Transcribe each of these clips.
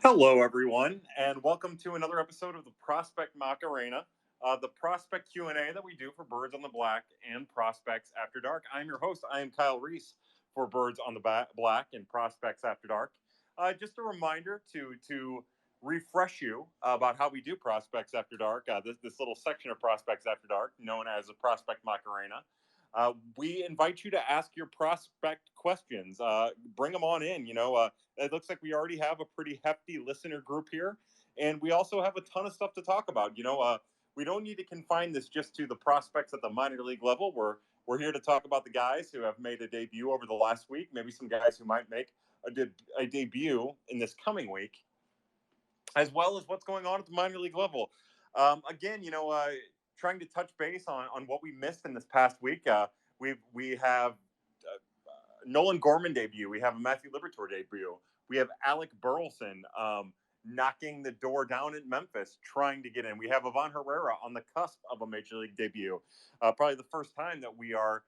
Hello, everyone, and welcome to another episode of the Prospect Macarena, the prospect Q&A that we do for Birds on the Black and Prospects After Dark. I'm your host. I am Kyle Reis for Birds on the Black and Prospects After Dark. Just a reminder to refresh you about how we do Prospects After Dark. This little section of Prospects After Dark, known as the Prospect Macarena. We invite you to ask your prospect questions. Bring them on in. It looks like we already have a pretty hefty listener group here, and we also have a ton of stuff to talk about. We don't need to confine this just to the prospects at the minor league level. We're here to talk about the guys who have made a debut over the last week, maybe some guys who might make a debut in this coming week, as well as what's going on at the minor league level. Again, trying to touch base on what we missed in this past week. We have Nolan Gorman debut. We have a Matthew Liberatore debut. We have Alec Burleson knocking the door down at Memphis, trying to get in. We have Ivan Herrera on the cusp of a major league debut. Probably the first time that we are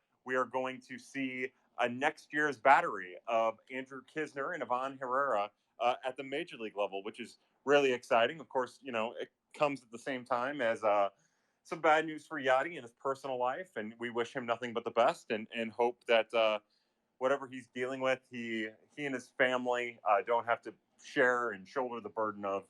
going to see a next year's battery of Andrew Kisner and Ivan Herrera at the major league level, which is really exciting. Of course, it comes at the same time as some bad news for Yachty in his personal life, and we wish him nothing but the best and hope that whatever he's dealing with, he and his family don't have to share and shoulder the burden of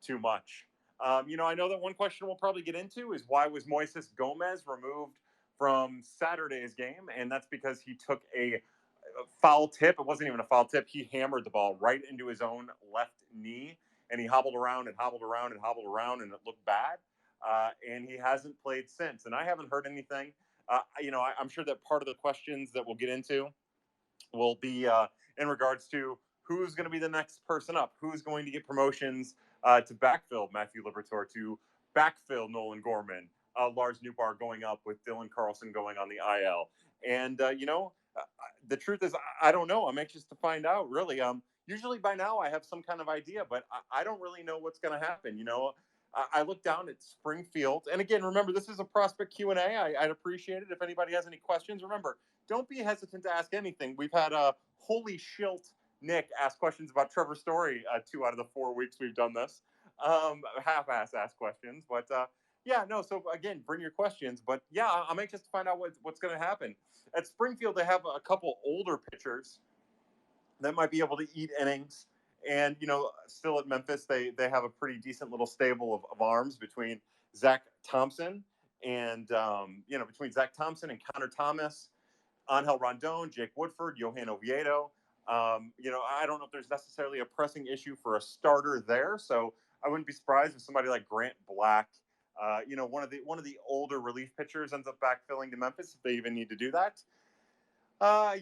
too much. I know that one question we'll probably get into is why was Moises Gomez removed from Saturday's game, and that's because he took a foul tip. It wasn't even a foul tip. He hammered the ball right into his own left knee, and he hobbled around and hobbled around and hobbled around, and it looked bad. And he hasn't played since. And I haven't heard anything. I'm sure that part of the questions that we'll get into will be in regards to who's going to be the next person up, who's going to get promotions to backfill Matthew Liberatore, to backfill Nolan Gorman, Lars Newbar going up with Dylan Carlson going on the IL. And, the truth is, I don't know. I'm anxious to find out, really. Usually by now I have some kind of idea, but I don't really know what's going to happen. I look down at Springfield, and again, remember, this is a prospect Q&A. I'd appreciate it if anybody has any questions. Remember, don't be hesitant to ask anything. We've had Holy Shilt Nick ask questions about Trevor Story 2 out of the 4 weeks we've done this. Half-ass ask questions, but yeah, no. So again, bring your questions. But yeah, I'm anxious to find out what's going to happen at Springfield. They have a couple older pitchers that might be able to eat innings. And still at Memphis, they have a pretty decent little stable of arms between Zach Thompson and between Zach Thompson and Connor Thomas, Angel Rondon, Jake Woodford, Johan Oviedo. I don't know if there's necessarily a pressing issue for a starter there, so I wouldn't be surprised if somebody like Grant Black, one of the older relief pitchers, ends up backfilling to Memphis if they even need to do that.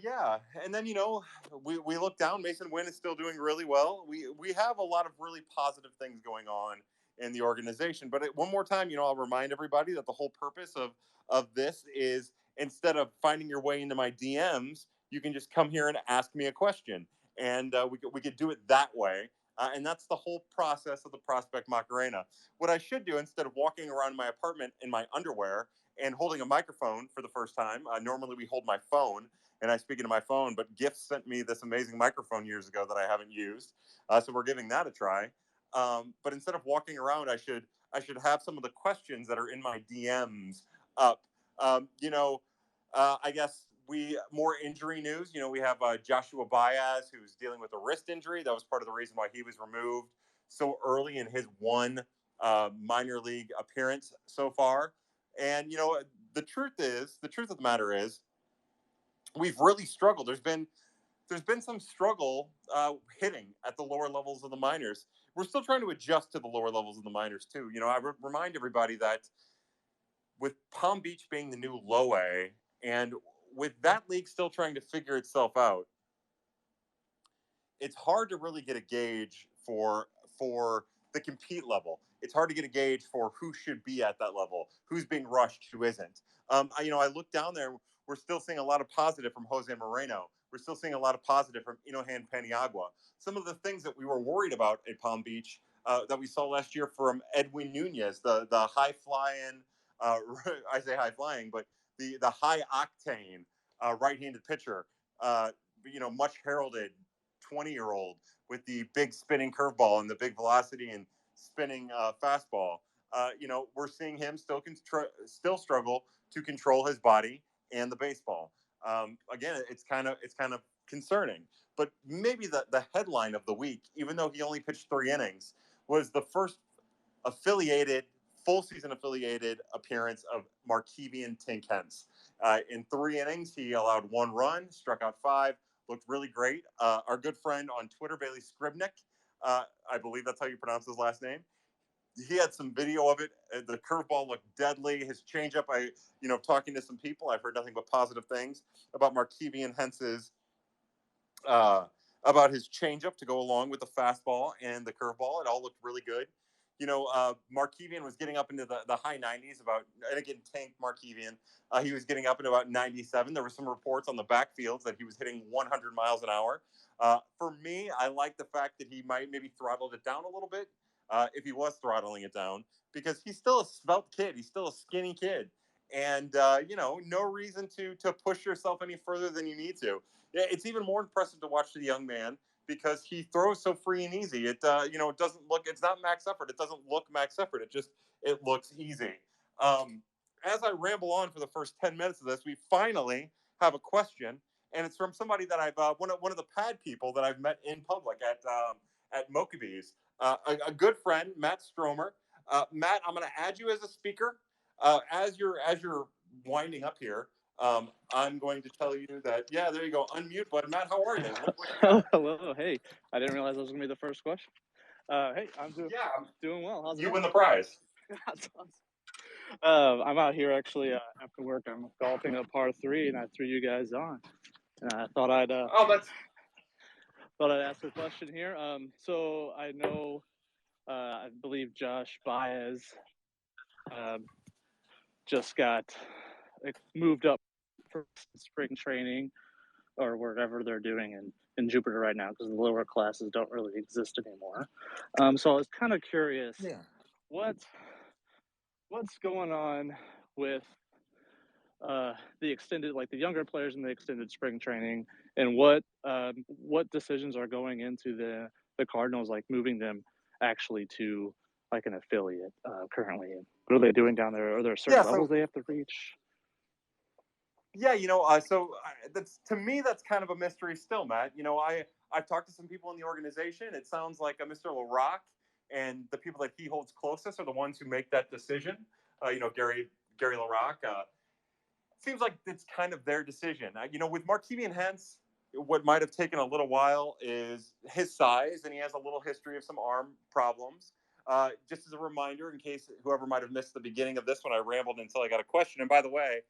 Yeah, and then we look down. Mason Wynn is still doing really well. We have a lot of really positive things going on in the organization. But one more time, I'll remind everybody that the whole purpose of this is, instead of finding your way into my DMs, you can just come here and ask me a question, and we could do it that way. And that's the whole process of the Prospect Macarena. What I should do, instead of walking around my apartment in my underwear and holding a microphone for the first time, normally we hold my phone and I speak into my phone, but Gift sent me this amazing microphone years ago that I haven't used, so we're giving that a try. But instead of walking around, I should have some of the questions that are in my DMs up. I guess we more injury news. We have Joshua Baez, who's dealing with a wrist injury. That was part of the reason why he was removed so early in his one minor league appearance so far. And the truth of the matter is, we've really struggled. There's been some struggle hitting at the lower levels of the minors. We're still trying to adjust to the lower levels of the minors too. I remind everybody that with Palm Beach being the new low A, and with that league still trying to figure itself out, it's hard to really get a gauge for the compete level. It's hard to get a gauge for who should be at that level, who's being rushed, who isn't. I look down there. We're still seeing a lot of positive from Jose Moreno. We're still seeing a lot of positive from Inohan Paniagua. Some of the things that we were worried about at Palm Beach that we saw last year from Edwin Nunez, the high flying, I say high flying, but the high octane right-handed pitcher, much heralded 20-year-old. with the big spinning curveball and the big velocity and spinning fastball. We're seeing him still struggle to control his body and the baseball. Again, it's kind of concerning. But maybe the headline of the week, even though he only pitched 3 innings, was the first full season affiliated appearance of Markevian Tink Hence. In 3 innings, he allowed 1 run, struck out 5, looked really great. Our good friend on Twitter, Bailey Scribnick, I believe that's how you pronounce his last name. He had some video of it. The curveball looked deadly. His changeup, talking to some people, I've heard nothing but positive things about Markevian Hence's about his changeup to go along with the fastball and the curveball. It all looked really good. Markevian was getting up into the high 90s and again, Tank Markevian, he was getting up into about 97. There were some reports on the backfields that he was hitting 100 miles an hour. For me, I like the fact that he might maybe throttled it down a little bit, if he was throttling it down, because he's still a svelte kid. He's still a skinny kid. And, no reason to push yourself any further than you need to. It's even more impressive to watch the young man because he throws so free and easy. It doesn't look, it's not max effort. It doesn't look max effort. It looks easy. As I ramble on for the first 10 minutes of this, we finally have a question, and it's from somebody that I've one of the pad people that I've met in public at Mokabees. A good friend, Matt Stromer. Matt, I'm going to add you as a speaker. As you're winding up here, I'm going to tell you that, yeah, there you go. Unmute, bud. Matt, how are you? Hello. Hey, I didn't realize that was going to be the first question. Hey, I'm doing well. How's it going? You win the prize. That's awesome. I'm out here actually after work. I'm golfing a par 3, and I threw you guys on. And I thought I'd ask a question here. So I know, I believe Josh Baez just got moved up for spring training or whatever they're doing in Jupiter right now, because the lower classes don't really exist anymore. So I was kind of curious, what's going on with the extended, like the younger players in the extended spring training, and what decisions are going into the Cardinals, like moving them actually to like an affiliate currently? What are they doing down there? Are there certain levels they have to reach? Yeah, that's, to me, that's kind of a mystery still, Matt. I've talked to some people in the organization. It sounds like Mr. LaRock and the people that he holds closest are the ones who make that decision. Gary LaRock. Seems like it's kind of their decision. With Markevian Hence, what might have taken a little while is his size, and he has a little history of some arm problems. Just as a reminder, in case whoever might have missed the beginning of this when I rambled until I got a question. And by the way,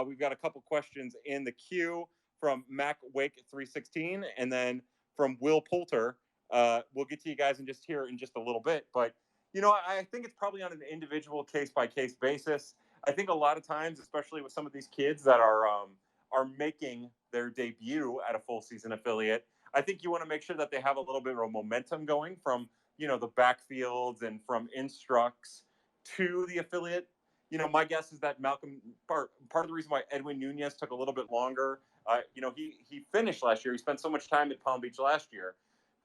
we've got a couple questions in the queue from Mac Wake 316, and then from Will Poulter. We'll get to you guys in just a little bit. But, I think it's probably on an individual case-by-case basis. I think a lot of times, especially with some of these kids that are making their debut at a full season affiliate, I think you want to make sure that they have a little bit of momentum going from, the backfields and from instructs to the affiliate. My guess is that Malcolm, part of the reason why Edwin Nunez took a little bit longer, he finished last year. He spent so much time at Palm Beach last year.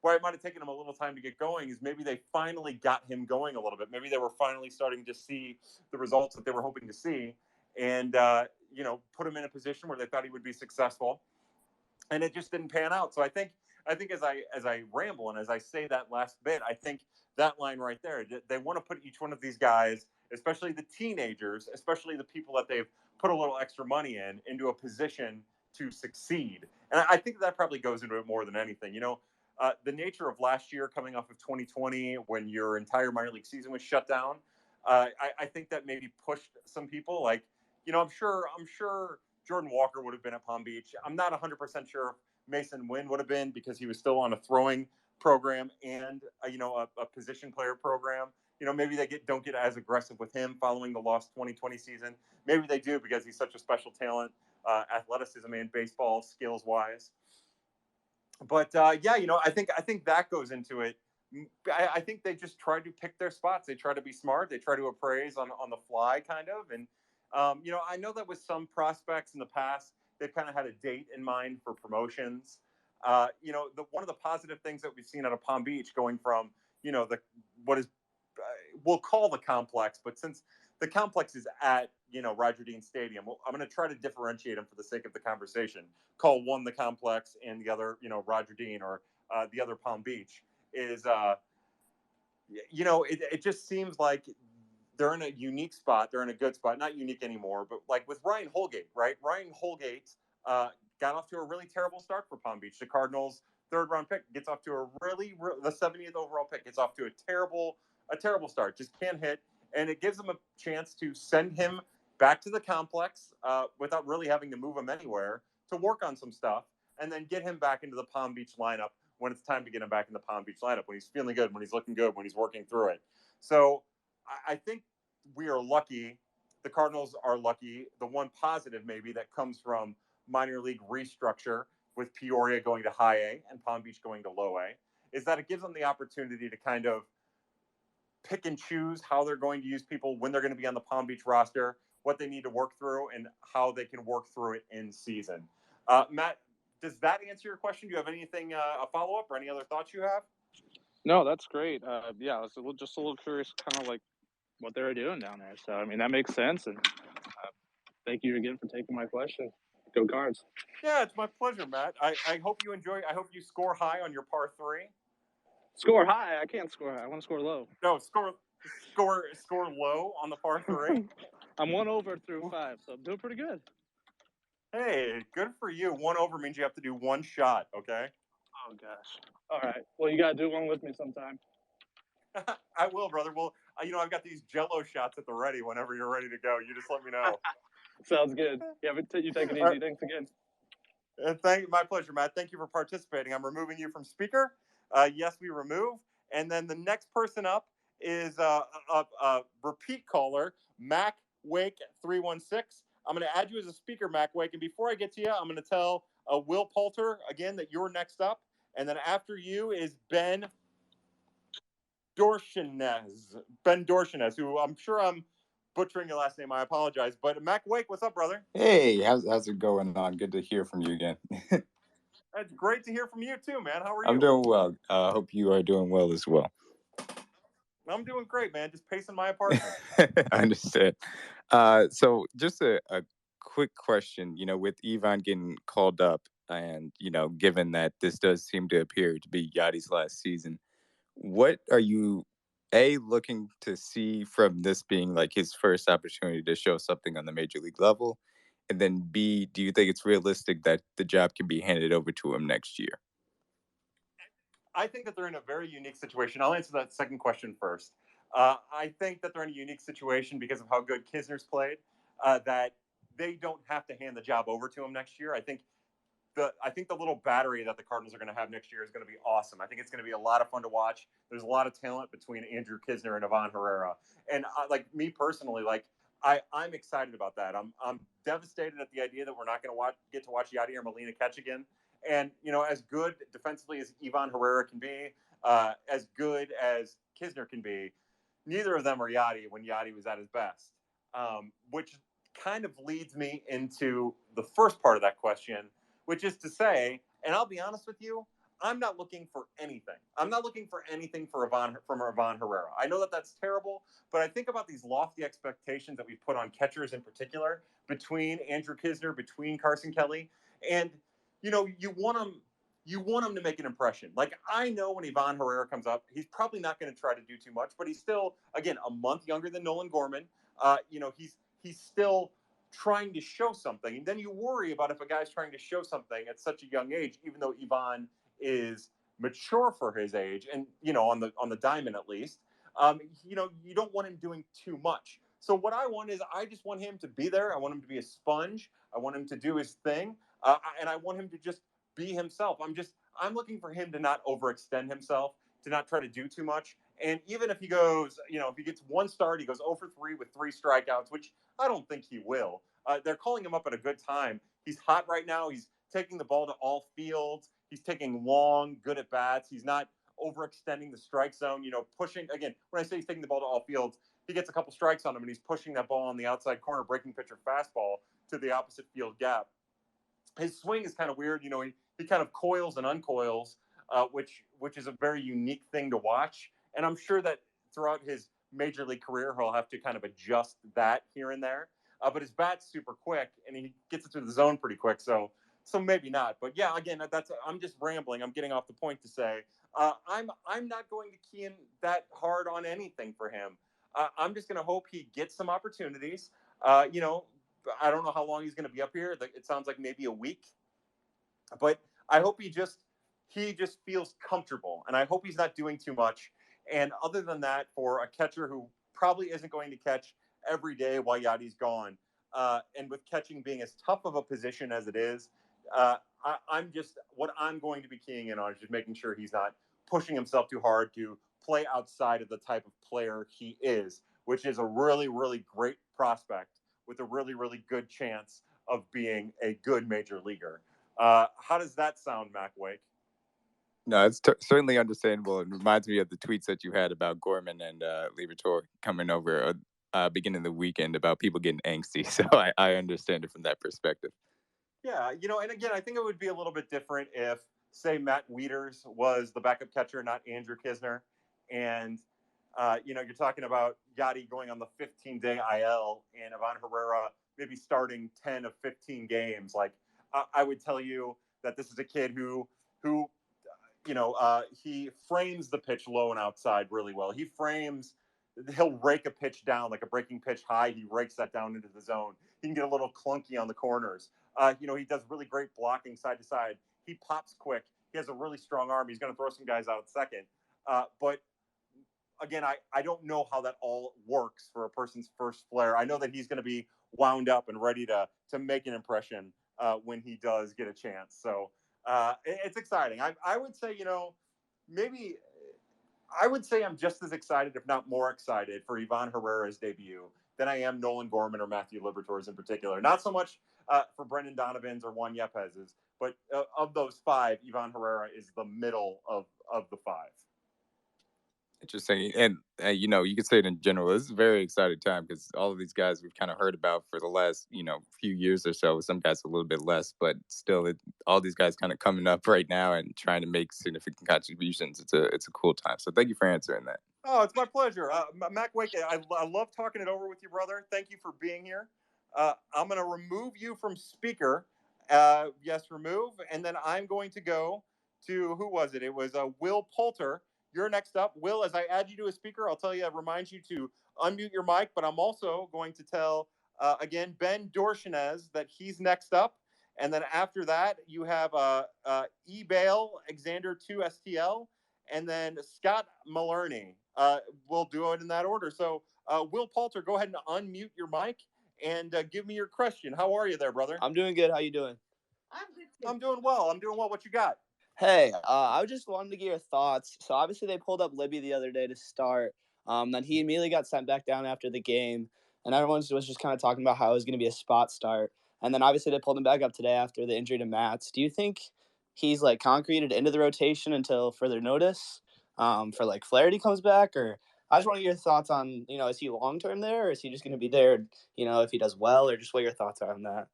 Why it might have taken him a little time to get going is maybe they finally got him going a little bit. Maybe they were finally starting to see the results that they were hoping to see, and put him in a position where they thought he would be successful, and it just didn't pan out. So I think as I ramble and as I say that last bit, I think that line right there, they want to put each one of these guys, especially the teenagers, especially the people that they've put a little extra money into a position to succeed. And I think that probably goes into it more than anything. The nature of last year, coming off of 2020, when your entire minor league season was shut down, I think that maybe pushed some people. Like, I'm sure Jordan Walker would have been at Palm Beach. I'm not 100% sure if Mason Wynn would have been, because he was still on a throwing program and a position player program. Maybe they don't get as aggressive with him following the lost 2020 season. Maybe they do, because he's such a special talent, athleticism and baseball skills wise. But I think that goes into it. I think they just try to pick their spots. They try to be smart. They try to appraise on the fly, kind of. And I know that with some prospects in the past, they've kind of had a date in mind for promotions. One of the positive things that we've seen out of Palm Beach, going from what is we'll call the complex, but since the complex is at Roger Dean Stadium, I'm going to try to differentiate them for the sake of the conversation. Call one the complex and the other Roger Dean, or the other Palm Beach. Is it just seems like they're in a unique spot. They're in a good spot. Not unique anymore, but like with Ryan Holgate, right? Ryan Holgate got off to a really terrible start for Palm Beach. The Cardinals' third-round pick gets off to the 70th overall pick gets off to a terrible start. Just can't hit, and it gives them a chance to send him back to the complex without really having to move him anywhere, to work on some stuff, and then get him back into the Palm Beach lineup when it's time to get him back in the Palm Beach lineup, when he's feeling good, when he's looking good, when he's working through it. So I think we are lucky. The Cardinals are lucky. The one positive maybe that comes from minor league restructure, with Peoria going to high A and Palm Beach going to low A, is that it gives them the opportunity to kind of pick and choose how they're going to use people, when they're going to be on the Palm Beach roster, what they need to work through, and how they can work through it in season. Matt, does that answer your question? Do you have anything, a follow-up, or any other thoughts you have? No, that's great. Yeah, I was just a little curious, kind of like what they were doing down there. So, I mean, that makes sense. And thank you again for taking my question. Go Cards. Yeah, it's my pleasure, Matt. I hope you enjoy. I hope you score high on your par 3. Score high? I can't score high. I want to score low. No, score low on the par 3. I'm 1 over through 5, so I'm doing pretty good. Hey, good for you. 1 over means you have to do 1 shot, okay? Oh, gosh. All right. Well, you got to do one with me sometime. I will, brother. Well, I've got these Jello shots at the ready whenever you're ready to go. You just let me know. Sounds good. Yeah, but you take it easy. Right. Thanks again. My pleasure, Matt. Thank you for participating. I'm removing you from speaker. Yes, we remove. And then the next person up is a repeat caller, Mac Wake 316. I'm going to add you as a speaker, Mac Wake. And before I get to you, I'm going to tell Will Poulter again that you're next up. And then after you is Ben Dorshinez, who I'm sure I'm butchering your last name. I apologize. But Mac Wake, what's up, brother? Hey, how's it going on? Good to hear from you again. It's great to hear from you too, man. How are you? I'm doing well. Hope you are doing well as well. I'm doing great, man. Just pacing my apartment. I understand. So just a quick question, with Ivan getting called up, and, given that this does seem to appear to be Yadi's last season, what are you looking to see from this being like his first opportunity to show something on the major league level? And then B, do you think it's realistic that the job can be handed over to him next year? I think that they're in a very unique situation. I'll answer that second question first. I think that they're in a unique situation because of how good Kisner's played, that they don't have to hand the job over to him next year. I think the little battery that the Cardinals are going to have next year is going to be awesome. I think it's going to be a lot of fun to watch. There's a lot of talent between Andrew Kisner and Ivan Herrera. And like me personally, I'm excited about that. I'm devastated at the idea that we're not going to get to watch Yadier Molina catch again. And, as good defensively as Ivan Herrera can be, as good as Kisner can be, neither of them are Yadi when Yadi was at his best, which kind of leads me into the first part of that question, which is to say, and I'll be honest with you, I'm not looking for anything. I'm not looking for anything from Ivan Herrera. I know that that's terrible, but I think about these lofty expectations that we put on catchers in particular, between Andrew Kisner, between Carson Kelly, and you want them to make an impression. Like, I know when Ivan Herrera comes up, he's probably not going to try to do too much, but he's still, again, a month younger than Nolan Gorman. He's still trying to show something. And then you worry about if a guy's trying to show something at such a young age, even though Ivan is mature for his age, and on the diamond at least, you don't want him doing too much. So what I want is, I just want him to be there. I want him to be a sponge. I want him to do his thing, and I want him to just be himself. I'm looking for him to not overextend himself, to not try to do too much. And even if he goes, if he gets one start, he goes 0 for 3 with 3 strikeouts, which I don't think he will. They're calling him up at a good time. He's hot right now. He's taking the ball to all fields. He's taking long, good at bats. He's not overextending the strike zone, pushing. Again, when I say he's taking the ball to all fields, he gets a couple strikes on him and he's pushing that ball on the outside corner, breaking pitcher fastball to the opposite field gap. His swing is kind of weird. kind of coils and uncoils, which is a very unique thing to watch. And I'm sure that throughout his major league career, he'll have to kind of adjust that here and there. But his bat's super quick, and he gets it through the zone pretty quick. So maybe not. But yeah, again, I'm just rambling. I'm getting off the point to say I'm not going to key in that hard on anything for him. I'm just going to hope he gets some opportunities. I don't know how long he's going to be up here. It sounds like maybe a week, but I hope he just feels comfortable, and I hope he's not doing too much. And other than that, for a catcher who probably isn't going to catch every day while Yadi's gone, and with catching being as tough of a position as it is, what I'm going to be keying in on is just making sure he's not pushing himself too hard to play outside of the type of player he is, which is a really, really great prospect with a really, really good chance of being a good major leaguer. How does that sound, Mac Wake? No, it's certainly understandable. It reminds me of the tweets that you had about Gorman and Liberatore coming over beginning of the weekend about people getting angsty. So I understand it from that perspective. Yeah, and again, I think it would be a little bit different if, say, Matt Wieters was the backup catcher, not Andrew Kisner. And, you're talking about Yadi going on the 15-day IL and Ivan Herrera maybe starting 10 of 15 games. Like, I would tell you that this is a kid who he frames the pitch low and outside really well. He'll rake a pitch down, like a breaking pitch high. He rakes that down into the zone. He can get a little clunky on the corners. He does really great blocking side to side. He pops quick. He has a really strong arm. He's going to throw some guys out at second. But again, I don't know how that all works for a person's first flare. I know that he's going to be wound up and ready to make an impression when he does get a chance. So it's exciting. I would say, maybe I would say I'm just as excited, if not more excited, for Ivan Herrera's debut than I am Nolan Gorman or Matthew Liberatore's in particular. Not so much for Brendan Donovan's or Juan Yepez's, but of those five, Ivan Herrera is the middle of the five. Interesting. And, you could say it in general. This is a very exciting time because all of these guys we've kind of heard about for the last, few years or so. Some guys a little bit less, but still, all these guys kind of coming up right now and trying to make significant contributions. It's a cool time. So thank you for answering that. Oh, it's my pleasure. Mac Wake, I love talking it over with you, brother. Thank you for being here. I'm going to remove you from speaker. Yes, remove. And then I'm going to go to, who was it? It was Will Poulter. You're next up. Will, as I add you to a speaker, I'll remind you to unmute your mic, but I'm also going to tell, again, Ben Dorchinez that he's next up. And then after that, you have eBale, Xander 2 STL, and then Scott Malerney. We'll do it in that order. So, Will Poulter, go ahead and unmute your mic and give me your question. How are you there, brother? I'm doing good. How you doing? I'm good too. I'm doing well. What you got? Hey, I just wanted to get your thoughts. So obviously they pulled up Libby the other day to start. Then he immediately got sent back down after the game, and everyone was just kind of talking about how it was going to be a spot start. And then obviously they pulled him back up today after the injury to Matz. Do you think he's like concreted into the rotation until further notice, for like Flaherty comes back? Or I just want to get your thoughts on, is he long term there, or is he just going to be there, if he does well, or just what your thoughts are on that?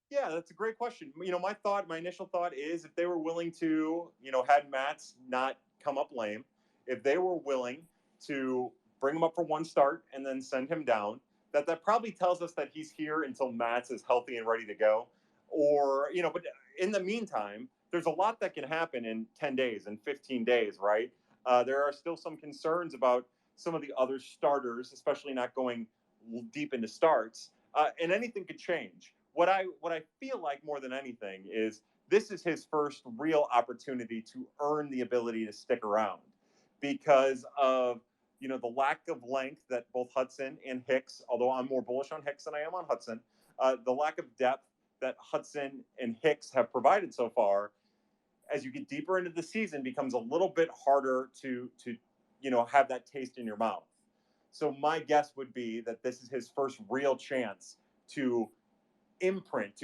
Yeah, that's a great question. My initial thought is if they were willing to, had Matz not come up lame, if they were willing to bring him up for one start and then send him down, that probably tells us that he's here until Matz is healthy and ready to go. Or, but in the meantime, there's a lot that can happen in 10 days and 15 days, right? There are still some concerns about some of the other starters, especially not going deep into starts, and anything could change. What I feel like more than anything is this is his first real opportunity to earn the ability to stick around because of the lack of length that both Hudson and Hicks, although I'm more bullish on Hicks than I am on Hudson, the lack of depth that Hudson and Hicks have provided so far, as you get deeper into the season, becomes a little bit harder to have that taste in your mouth. So my guess would be that this is his first real chance to implant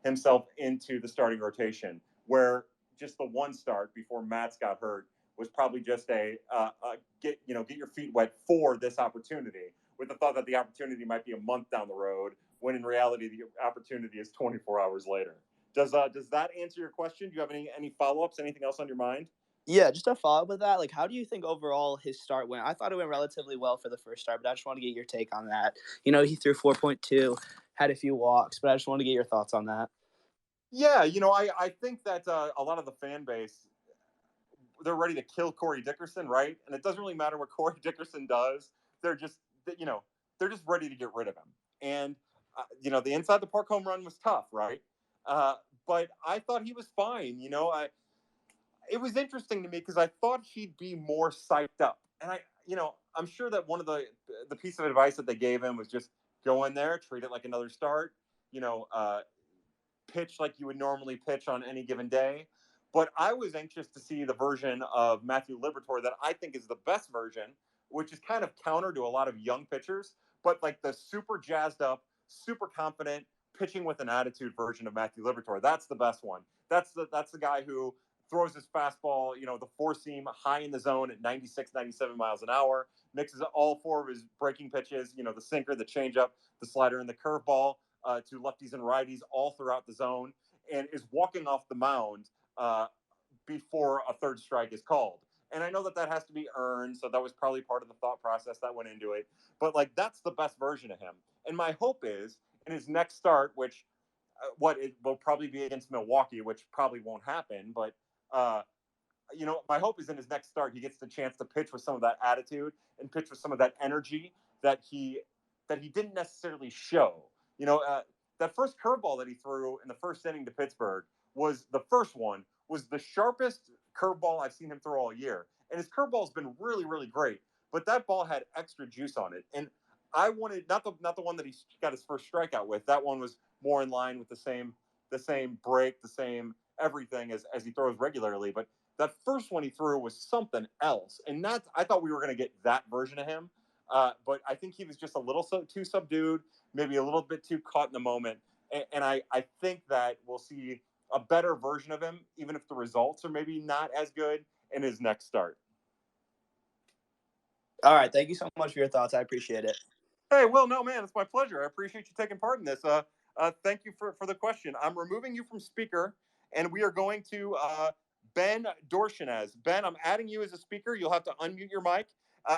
himself into the starting rotation, where just the one start before Matz got hurt was probably just get your feet wet for this opportunity, with the thought that the opportunity might be a month down the road, when in reality the opportunity is 24 hours later. Does that answer your question? Do you have any follow-ups? Anything else on your mind? Yeah, just to follow up with that, like, how do you think overall his start went? I thought it went relatively well for the first start, but I just want to get your take on that. He threw 4.2, had a few walks, but I just want to get your thoughts on that. Yeah, I think that a lot of the fan base, they're ready to kill Corey Dickerson, right? And it doesn't really matter what Corey Dickerson does. They're just, they're just ready to get rid of him. And the inside the park home run was tough, right? But I thought he was fine. It was interesting to me because I thought he'd be more psyched up. And I'm sure that one of the piece of advice that they gave him was just go in there, treat it like another start. Pitch like you would normally pitch on any given day. But I was anxious to see the version of Matthew Liberatore that I think is the best version, which is kind of counter to a lot of young pitchers, but like the super jazzed up, super confident, pitching with an attitude version of Matthew Liberatore. That's the best one. That's the guy who throws his fastball, the four seam high in the zone at 96, 97 miles an hour, mixes all four of his breaking pitches, the sinker, the changeup, the slider, and the curveball to lefties and righties all throughout the zone, and is walking off the mound before a third strike is called. And I know that has to be earned, so that was probably part of the thought process that went into it. But that's the best version of him. And my hope is in his next start, which it will probably be against Milwaukee, which probably won't happen. But my hope is in his next start he gets the chance to pitch with some of that attitude and pitch with some of that energy that he didn't necessarily show. That first curveball that he threw in the first inning to Pittsburgh was the sharpest curveball I've seen him throw all year. And his curveball's been really, really great, but that ball had extra juice on it. And I wanted not the one that he got his first strikeout with. That one was more in line with the same break, the same everything as he throws regularly. But that first one he threw was something else. And I thought we were going to get that version of him. But I think he was just a little too subdued, maybe a little bit too caught in the moment. And I think that we'll see a better version of him, even if the results are maybe not as good in his next start. All right. Thank you so much for your thoughts. I appreciate it. Hey, Will, no, man, it's my pleasure. I appreciate you taking part in this. Thank you for the question. I'm removing you from speaker, and we are going to Ben Dorchinez. Ben, I'm adding you as a speaker. You'll have to unmute your mic.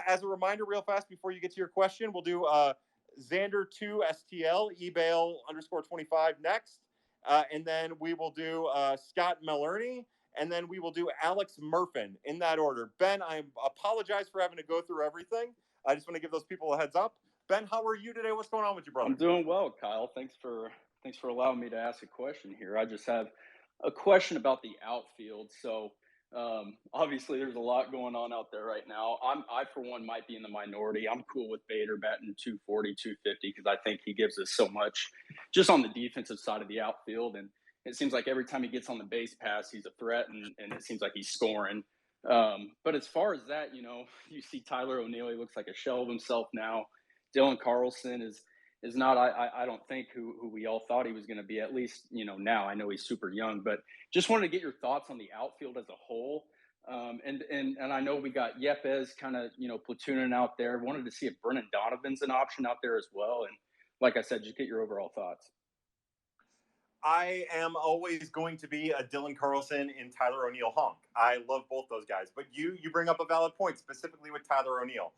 As a reminder, real fast, before you get to your question, we'll do Xander2STL, eBail _25 next. And then we will do Scott Malerney, and then we will do Alex Murfin in that order. Ben, I apologize for having to go through everything. I just want to give those people a heads up. Ben, how are you today? What's going on with you, brother? I'm doing well, Kyle. Thanks for allowing me to ask a question here. I just have a question about the outfield. So obviously there's a lot going on out there right now. I for one might be in the minority. I'm cool with Bader batting 240, 250 because I think he gives us so much just on the defensive side of the outfield. And it seems like every time he gets on the base pass, he's a threat, and it seems like he's scoring. But as far as that, you see Tyler O'Neill, he looks like a shell of himself now. Dylan Carlson is not, I don't think, who we all thought he was going to be, at least, now. I know he's super young, but just wanted to get your thoughts on the outfield as a whole. And I know we got Yepes kind of, platooning out there. Wanted to see if Brennan Donovan's an option out there as well. And like I said, just get your overall thoughts. I am always going to be a Dylan Carlson and Tyler O'Neill honk. I love both those guys. But you bring up a valid point, specifically with Tyler O'Neill.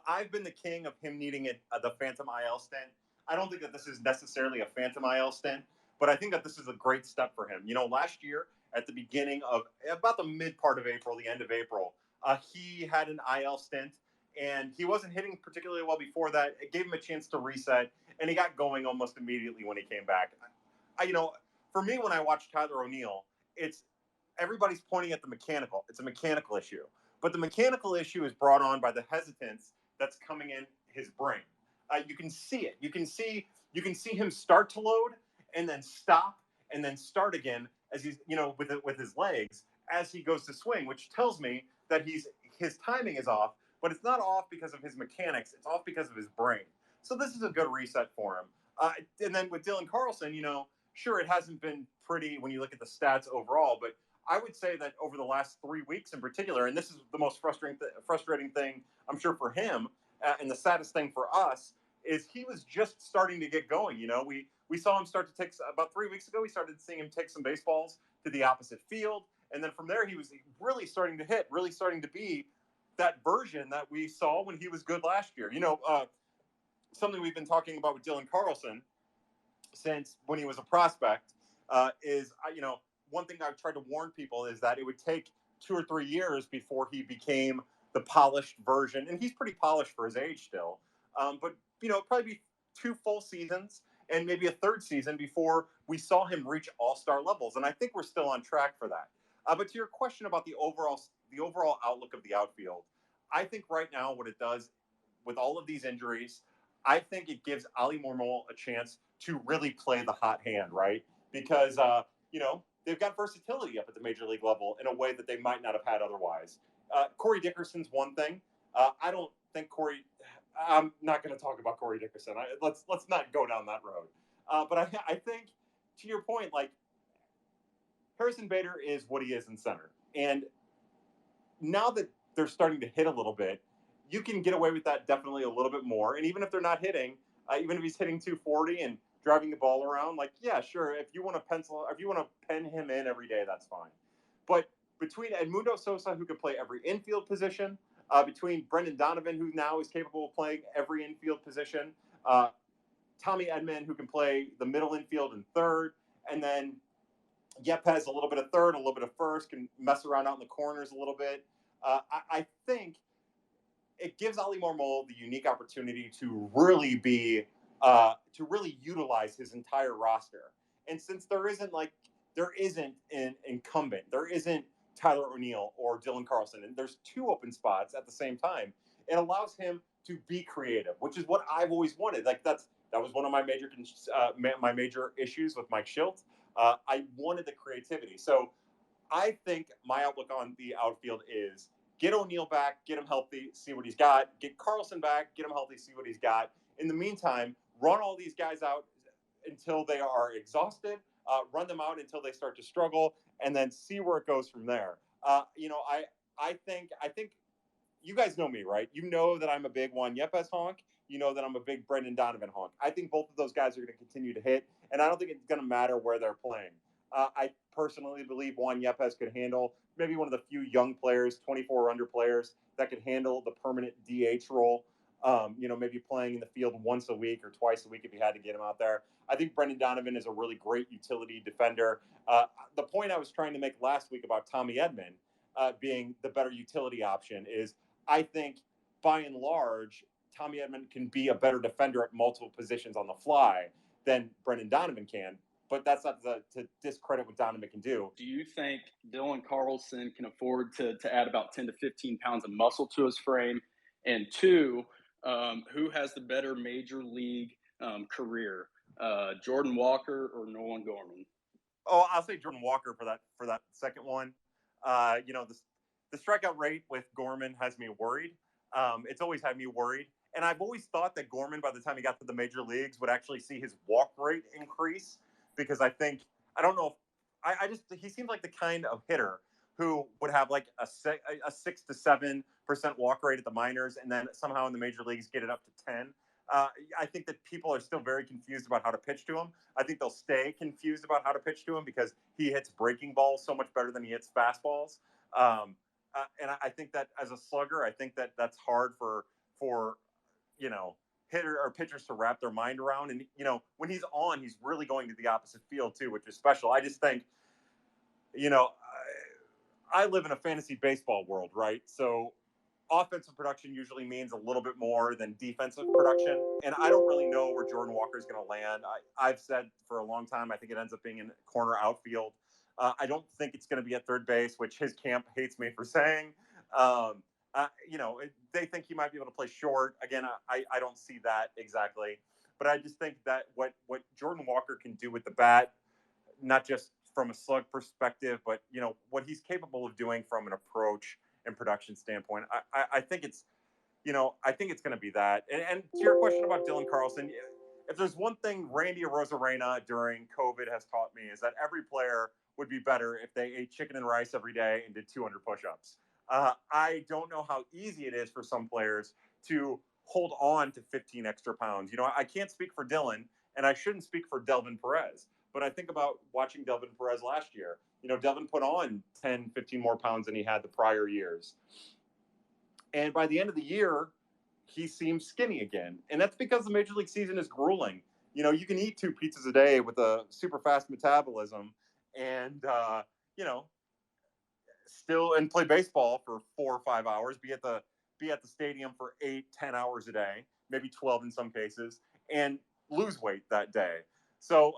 I've been the king of him needing the phantom IL stint. I don't think that this is necessarily a phantom IL stint, but I think that this is a great step for him. Last year at the beginning of about the mid part of April, the end of April, he had an IL stint, and he wasn't hitting particularly well before that. It gave him a chance to reset, and he got going almost immediately when he came back. For me, when I watch Tyler O'Neill, it's everybody's pointing at the mechanical. It's a mechanical issue. But the mechanical issue is brought on by the hesitance that's coming in his brain. You can see it. You can see him start to load and then stop and then start again as he's with his legs as he goes to swing, which tells me that his timing is off. But it's not off because of his mechanics. It's off because of his brain. So this is a good reset for him. And then with Dylan Carlson, sure, it hasn't been pretty when you look at the stats overall, but I would say that over the last 3 weeks in particular, and this is the most frustrating thing, I'm sure, for him, and the saddest thing for us, is he was just starting to get going. We saw him start to take about 3 weeks ago. We started seeing him take some baseballs to the opposite field, and then from there he was really starting to hit, really starting to be that version that we saw when he was good last year. Something we've been talking about with Dylan Carlson since when he was a prospect is, one thing I've tried to warn people is that it would take 2 or 3 years before he became the polished version, and he's pretty polished for his age still. But probably be 2 full seasons and maybe a third season before we saw him reach all-star levels, and I think we're still on track for that. But to your question about the overall outlook of the outfield, I think right now what it does with all of these injuries, I think it gives Ali Marmol a chance to really play the hot hand, right? Because they've got versatility up at the major league level in a way that they might not have had otherwise. Corey Dickerson's one thing. I don't think Corey. I'm not going to talk about Corey Dickerson. Let's not go down that road. But I think, to your point, like Harrison Bader is what he is in center, and now that they're starting to hit a little bit, you can get away with that definitely a little bit more. And even if they're not hitting, even if he's hitting 240 and driving the ball around, like, yeah, sure. If you want to pen him in every day, that's fine. But between Edmundo Sosa, who can play every infield position, between Brendan Donovan, who now is capable of playing every infield position, Tommy Edman, who can play the middle infield and third, and then Yepes a little bit of third, a little bit of first, can mess around out in the corners a little bit. I think it gives Ali Marmol the unique opportunity to really utilize his entire roster. And since there isn't an incumbent, there isn't Tyler O'Neill or Dylan Carlson, and there's 2 open spots at the same time, it allows him to be creative, which is what I've always wanted. Like that was one of my major issues with Mike Schilt. I wanted the creativity. So I think my outlook on the outfield is get O'Neill back, get him healthy, see what he's got. Get Carlson back, get him healthy, see what he's got. In the meantime, run all these guys out until they are exhausted, run them out until they start to struggle, and then see where it goes from there. I think you guys know me, right? You know that I'm a big Juan Yepes honk. You know that I'm a big Brendan Donovan honk. I think both of those guys are going to continue to hit, and I don't think it's going to matter where they're playing. I personally believe Juan Yepes could handle maybe one of the few young players, 24 under players, that could handle the permanent DH role. Maybe playing in the field once a week or twice a week if you had to get him out there. I think Brendan Donovan is a really great utility defender. The point I was trying to make last week about Tommy Edman being the better utility option is I think, by and large, Tommy Edman can be a better defender at multiple positions on the fly than Brendan Donovan can. But that's not to discredit what Donovan can do. Do you think Dylan Carlson can afford to add about 10 to 15 pounds of muscle to his frame? And 2, who has the better major league career, Jordan Walker or Nolan Gorman? Oh, I'll say Jordan Walker for that second one. The strikeout rate with Gorman has me worried. It's always had me worried. And I've always thought that Gorman, by the time he got to the major leagues, would actually see his walk rate increase because I don't know if he seems like the kind of hitter who would have like a 6 to 7% walk rate at the minors and then somehow in the major leagues get it up to 10. I think that people are still very confused about how to pitch to him. I think they'll stay confused about how to pitch to him because he hits breaking balls so much better than he hits fastballs. And I think that as a slugger, I think that that's hard for hitter or pitchers to wrap their mind around. And when he's on, he's really going to the opposite field too, which is special. I just think, I live in a fantasy baseball world, right? So offensive production usually means a little bit more than defensive production. And I don't really know where Jordan Walker is going to land. I've said for a long time, I think it ends up being in corner outfield. I don't think it's going to be at third base, which his camp hates me for saying. They think he might be able to play short. Again, I don't see that exactly. But I just think that what Jordan Walker can do with the bat, not just from a slug perspective, but, what he's capable of doing from an approach and production standpoint, I think it's going to be that. And to your question about Dylan Carlson, if there's one thing Randy Arozarena during COVID has taught me is that every player would be better if they ate chicken and rice every day and did 200 push-ups. I don't know how easy it is for some players to hold on to 15 extra pounds. I can't speak for Dylan, and I shouldn't speak for Delvin Perez, but I think about watching Delvin Perez last year. Delvin put on 10, 15 more pounds than he had the prior years. And by the end of the year, he seems skinny again. And that's because the Major League season is grueling. You can eat 2 pizzas a day with a super fast metabolism and, still and play baseball for 4 or 5 hours, be at the stadium for 8, 10 hours a day, maybe 12 in some cases, and lose weight that day. So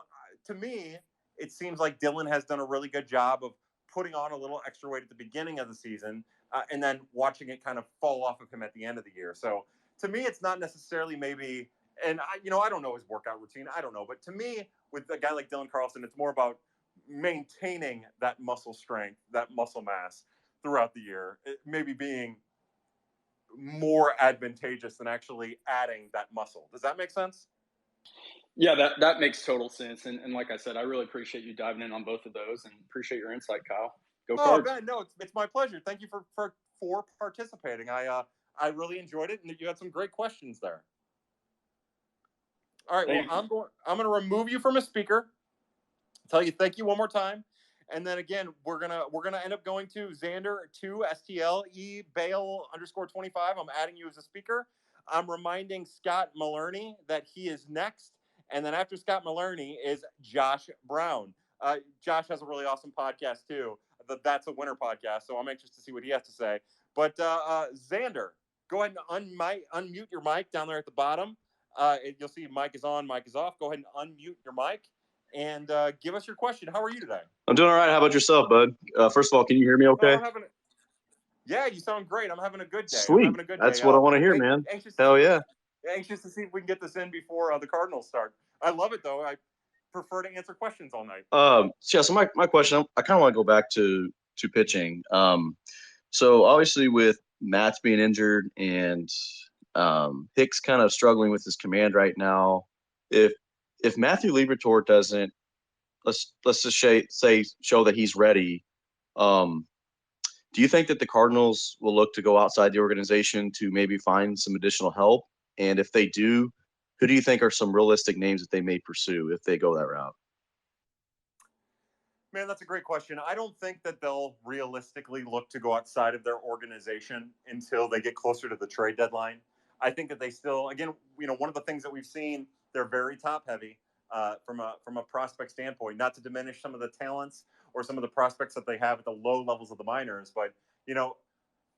to me, it seems like Dylan has done a really good job of putting on a little extra weight at the beginning of the season and then watching it kind of fall off of him at the end of the year. So to me, it's not necessarily maybe, and I don't know his workout routine. I don't know. But to me, with a guy like Dylan Carlson, it's more about maintaining that muscle strength, that muscle mass throughout the year, it maybe being more advantageous than actually adding that muscle. Does that make sense? Yeah, that makes total sense. And like I said, I really appreciate you diving in on both of those and appreciate your insight, Kyle. Go Cards. Ben, no, it's my pleasure. Thank you for participating. I really enjoyed it, and you had some great questions there. All right, I'm going to remove you from a speaker. Tell you thank you one more time, and then again we're gonna end up going to Xander to STLE Bale _25. I'm adding you as a speaker. I'm reminding Scott Malerney that he is next, and then after Scott Malerney is Josh Brown. Josh has a really awesome podcast too. That's a Winner podcast, so I'm anxious to see what he has to say. But Xander, go ahead and unmute your mic down there at the bottom. You'll see mic is on, mic is off. Go ahead and unmute your mic and give us your question. How are you today? I'm doing all right. How about yourself, bud? First of all, can you hear me okay? Yeah, you sound great. I'm having a good day. Sweet. I'm having a good day. That's what I want to hear, man. Hell yeah. Anxious to see if we can get this in before the Cardinals start. I love it, though. I prefer to answer questions all night. So my question, I kind of want to go back to pitching. So obviously with Matt's being injured and Hicks kind of struggling with his command right now, if Matthew Liberatore doesn't, let's just show that he's ready, do you think that the Cardinals will look to go outside the organization to maybe find some additional help? And if they do, who do you think are some realistic names that they may pursue if they go that route? Man, that's a great question. I don't think that they'll realistically look to go outside of their organization until they get closer to the trade deadline. I think that they still, again, one of the things that we've seen, they're very top heavy from a prospect standpoint, not to diminish some of the talents or some of the prospects that they have at the low levels of the minors. But,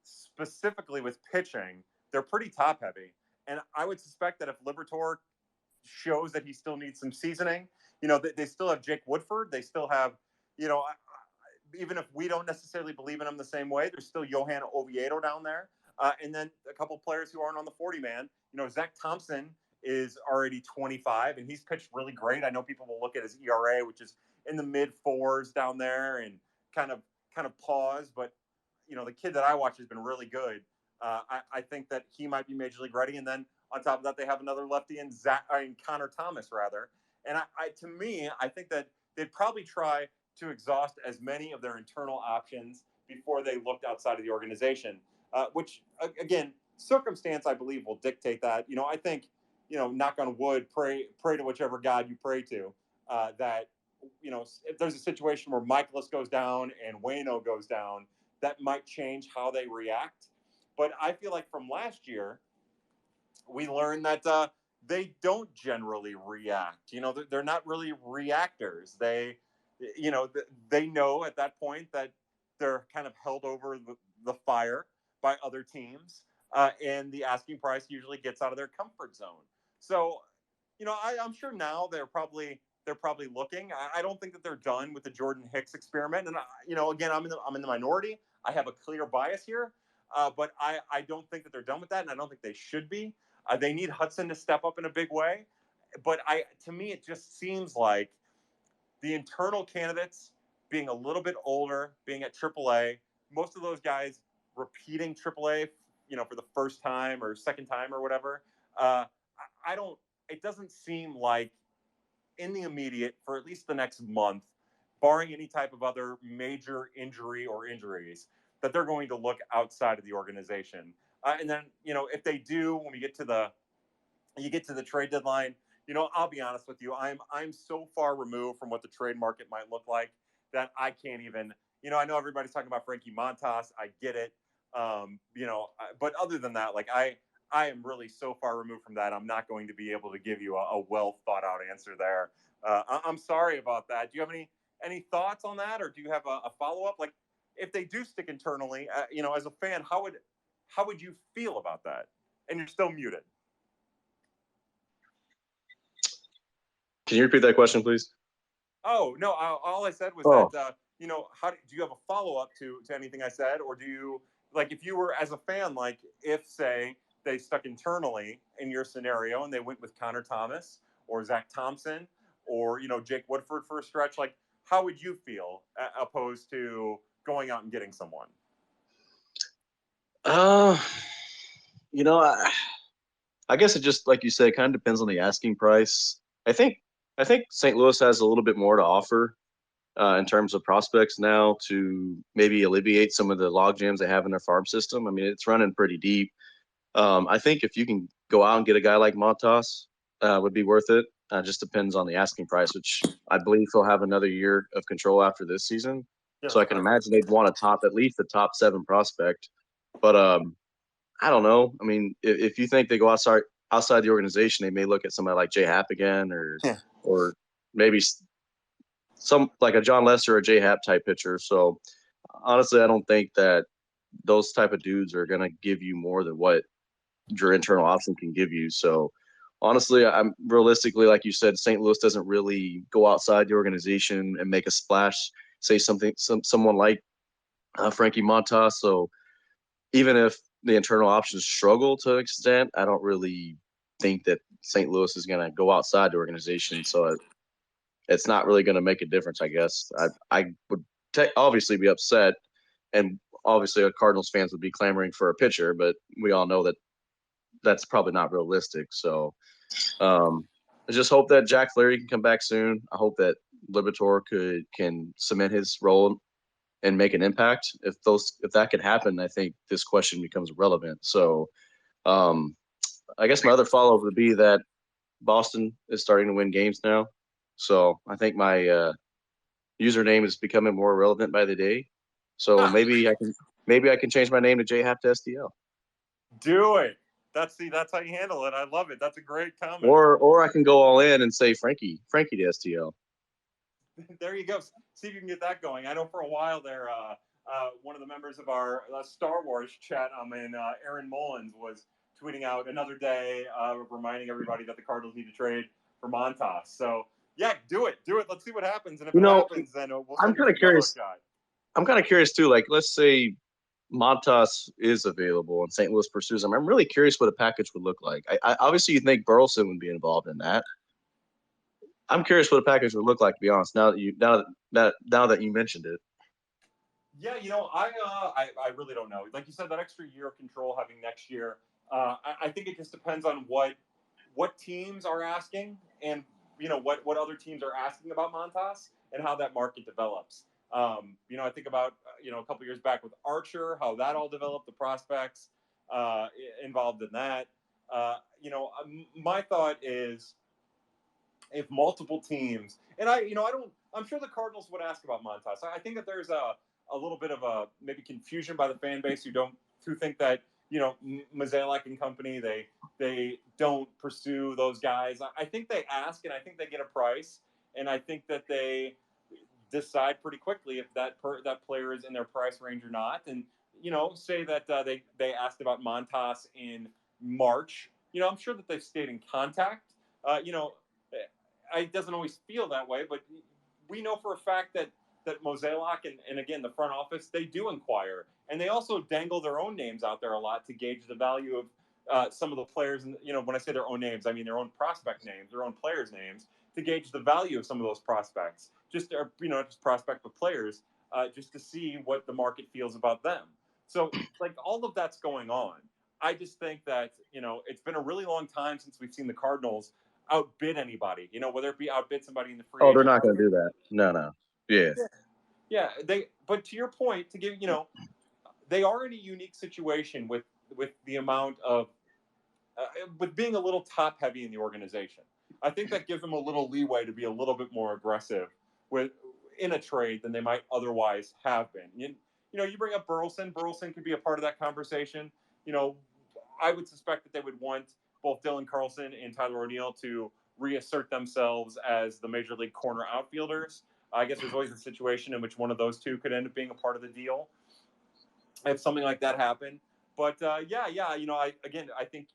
specifically with pitching, they're pretty top heavy. And I would suspect that if Liberatore shows that he still needs some seasoning, they still have Jake Woodford. They still have, even if we don't necessarily believe in him the same way, there's still Johan Oviedo down there. And then a couple players who aren't on the 40-man. Zach Thompson is already 25, and he's pitched really great. I know people will look at his ERA, which is in the mid-4s down there, and kind of pause. But, the kid that I watch has been really good. I think that he might be major league ready. And then on top of that, they have another lefty in Connor Thomas, rather. And to me, I think that they'd probably try to exhaust as many of their internal options before they looked outside of the organization, which, again, circumstance, I believe, will dictate that. I think, knock on wood, pray to whichever God you pray to, that, if there's a situation where Michaelis goes down and Waino goes down, that might change how they react. But I feel like from last year, we learned that they don't generally react. They're not really reactors. They know at that point that they're kind of held over the fire by other teams, and the asking price usually gets out of their comfort zone. So, I'm sure now they're probably looking. I don't think that they're done with the Jordan Hicks experiment. And again, I'm in the minority. I have a clear bias here, but I don't think that they're done with that, and I don't think they should be. They need Hudson to step up in a big way, but to me, it just seems like the internal candidates being a little bit older, being at AAA, most of those guys repeating AAA, for the first time or second time or whatever. It doesn't seem like in the immediate, for at least the next month, barring any type of other major injury or injuries, that they're going to look outside of the organization. And then, if they do, when you get to the trade deadline, I'll be honest with you, I'm so far removed from what the trade market might look like that I can't even. I know everybody's talking about Frankie Montas. I get it. But other than that, like I am really so far removed from that. I'm not going to be able to give you a well thought out answer there. I'm sorry about that. Do you have any thoughts on that, or do you have a follow up? Like, if they do stick internally, as a fan, how would you feel about that? And you're still muted. Can you repeat that question, please? Oh no! All I said was that how do you have a follow up to anything I said, or do you like if you were as a fan, like if say they stuck internally in your scenario and they went with Connor Thomas or Zach Thompson or Jake Woodford for a stretch, like how would you feel opposed to going out and getting someone? I guess it just, like you said, kind of depends on the asking price. I think St. Louis has a little bit more to offer in terms of prospects now to maybe alleviate some of the log jams they have in their farm system. I mean, it's running pretty deep. I think if you can go out and get a guy like Montas, would be worth it. Just depends on the asking price, which I believe he'll have another year of control after this season. Yes, so I can imagine they'd want at least the top 7 prospect. But I don't know. I mean, if you think they go outside the organization, they may look at somebody like Jay Happ again, or maybe some like a John Lester or Jay Happ type pitcher. So honestly, I don't think that those type of dudes are going to give you more than what your internal option can give you. So honestly, I'm realistically, like you said, St. Louis doesn't really go outside the organization and make a splash. Say someone like Frankie Montas. So even if the internal options struggle to an extent, I don't really think that St. Louis is going to go outside the organization. So it's not really going to make a difference, I guess. I would obviously be upset, and obviously Cardinals fans would be clamoring for a pitcher, but we all know that that's probably not realistic. So I just hope that Jack Flaherty can come back soon. I hope that Liberatore can cement his role and make an impact. If that could happen, I think this question becomes relevant. So I guess my other follow-up would be that Boston is starting to win games now. So I think my username is becoming more relevant by the day. So maybe I can change my name to JHAP to STL. Do it. That's how you handle it. I love it. That's a great comment. Or I can go all in and say Frankie to STL. There you go. See if you can get that going. I know for a while there, one of the members of our Star Wars chat, Aaron Mullins, was tweeting out another day, reminding everybody that the Cardinals need to trade for Montas. So yeah, do it. Let's see what happens. And if it happens, then we'll send I'm kind of curious. I'm kind of curious too. Like, let's say Montas is available and St. Louis pursues him. I'm really curious what a package would look like. I obviously you think Burleson would be involved in that. I'm curious what a package would look like, to be honest. Now that you mentioned it. Yeah, I really don't know. Like you said, that extra year of control having next year. I think it just depends on what teams are asking and what other teams are asking about Montas and how that market develops. I think about a couple years back with Archer, how that all developed, the prospects involved in that. My thought is if multiple teams, and I'm sure the Cardinals would ask about Montas. I think that there's a little bit of a maybe confusion by the fan base who think that Mozeliak and company they don't pursue those guys. I think they ask and I think they get a price, and I think that they decide pretty quickly if that player is in their price range or not. And say that they asked about Montas in March. I'm sure that they've stayed in contact. It doesn't always feel that way, but we know for a fact that Mozeliak and again the front office, they do inquire, and they also dangle their own names out there a lot to gauge the value of some of the players. And when I say their own names, I mean their own prospect names, their own players' names, to gauge the value of some of those prospects. Just prospect with players, just to see what the market feels about them. So like all of that's going on. I just think that it's been a really long time since we've seen the Cardinals outbid anybody. Whether it be outbid somebody in the free. Oh, they're not going to do that. No. Yeah. But to your point, to give they are in a unique situation with the amount of with being a little top heavy in the organization. I think that gives them a little leeway to be a little bit more aggressive in a trade than they might otherwise have been. You bring up Burleson. Burleson could be a part of that conversation. I would suspect that they would want both Dylan Carlson and Tyler O'Neill to reassert themselves as the major league corner outfielders. I guess there's always a situation in which one of those two could end up being a part of the deal if something like that happened. But I think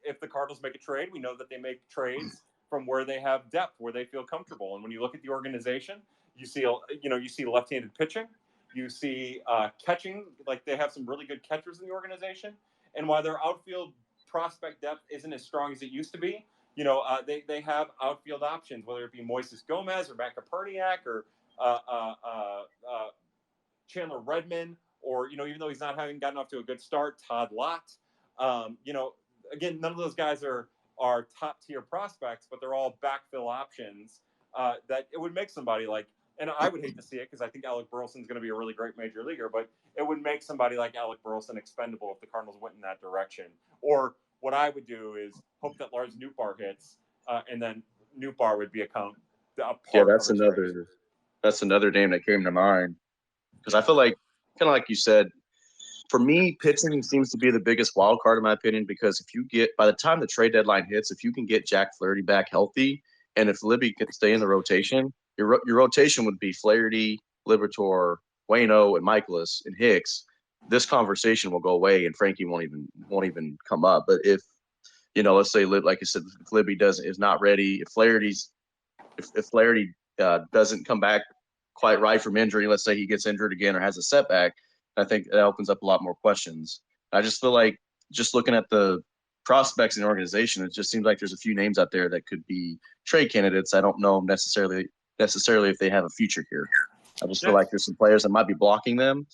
if the Cardinals make a trade, we know that they make trades from where they have depth, where they feel comfortable. And when you look at the organization, you see left-handed pitching, you see catching, like they have some really good catchers in the organization. And while their outfield prospect depth isn't as strong as it used to be, they have outfield options, whether it be Moises Gomez or Macarena or Chandler Redmond, or even though he's not having gotten off to a good start, Todd Lott. Again, none of those guys are top tier prospects, but they're all backfill options that it would make somebody like. And I would hate to see it because I think Alec Burleson's going to be a really great major leaguer, but it would make somebody like Alec Burleson expendable if the Cardinals went in that direction. Or what I would do is hope that Lars Nootbaar hits, and then Nootbaar would be a part that's of a trade. That's another name that came to mind because I feel like, kind of like you said, for me, pitching seems to be the biggest wild card in my opinion because by the time the trade deadline hits, if you can get Jack Flaherty back healthy, and if Libby can stay in the rotation, your rotation would be Flaherty, Liberatore, Waino, and Michaelis and Hicks. This conversation will go away, and Frankie won't even come up. But if let's say, like I said, if Libby is not ready, if Flaherty doesn't come back quite right from injury, let's say he gets injured again or has a setback, I think that opens up a lot more questions. I just feel like just looking at the prospects in the organization, it just seems like there's a few names out there that could be trade candidates. I don't know necessarily if they have a future here. I just feel like there's some players that might be blocking them.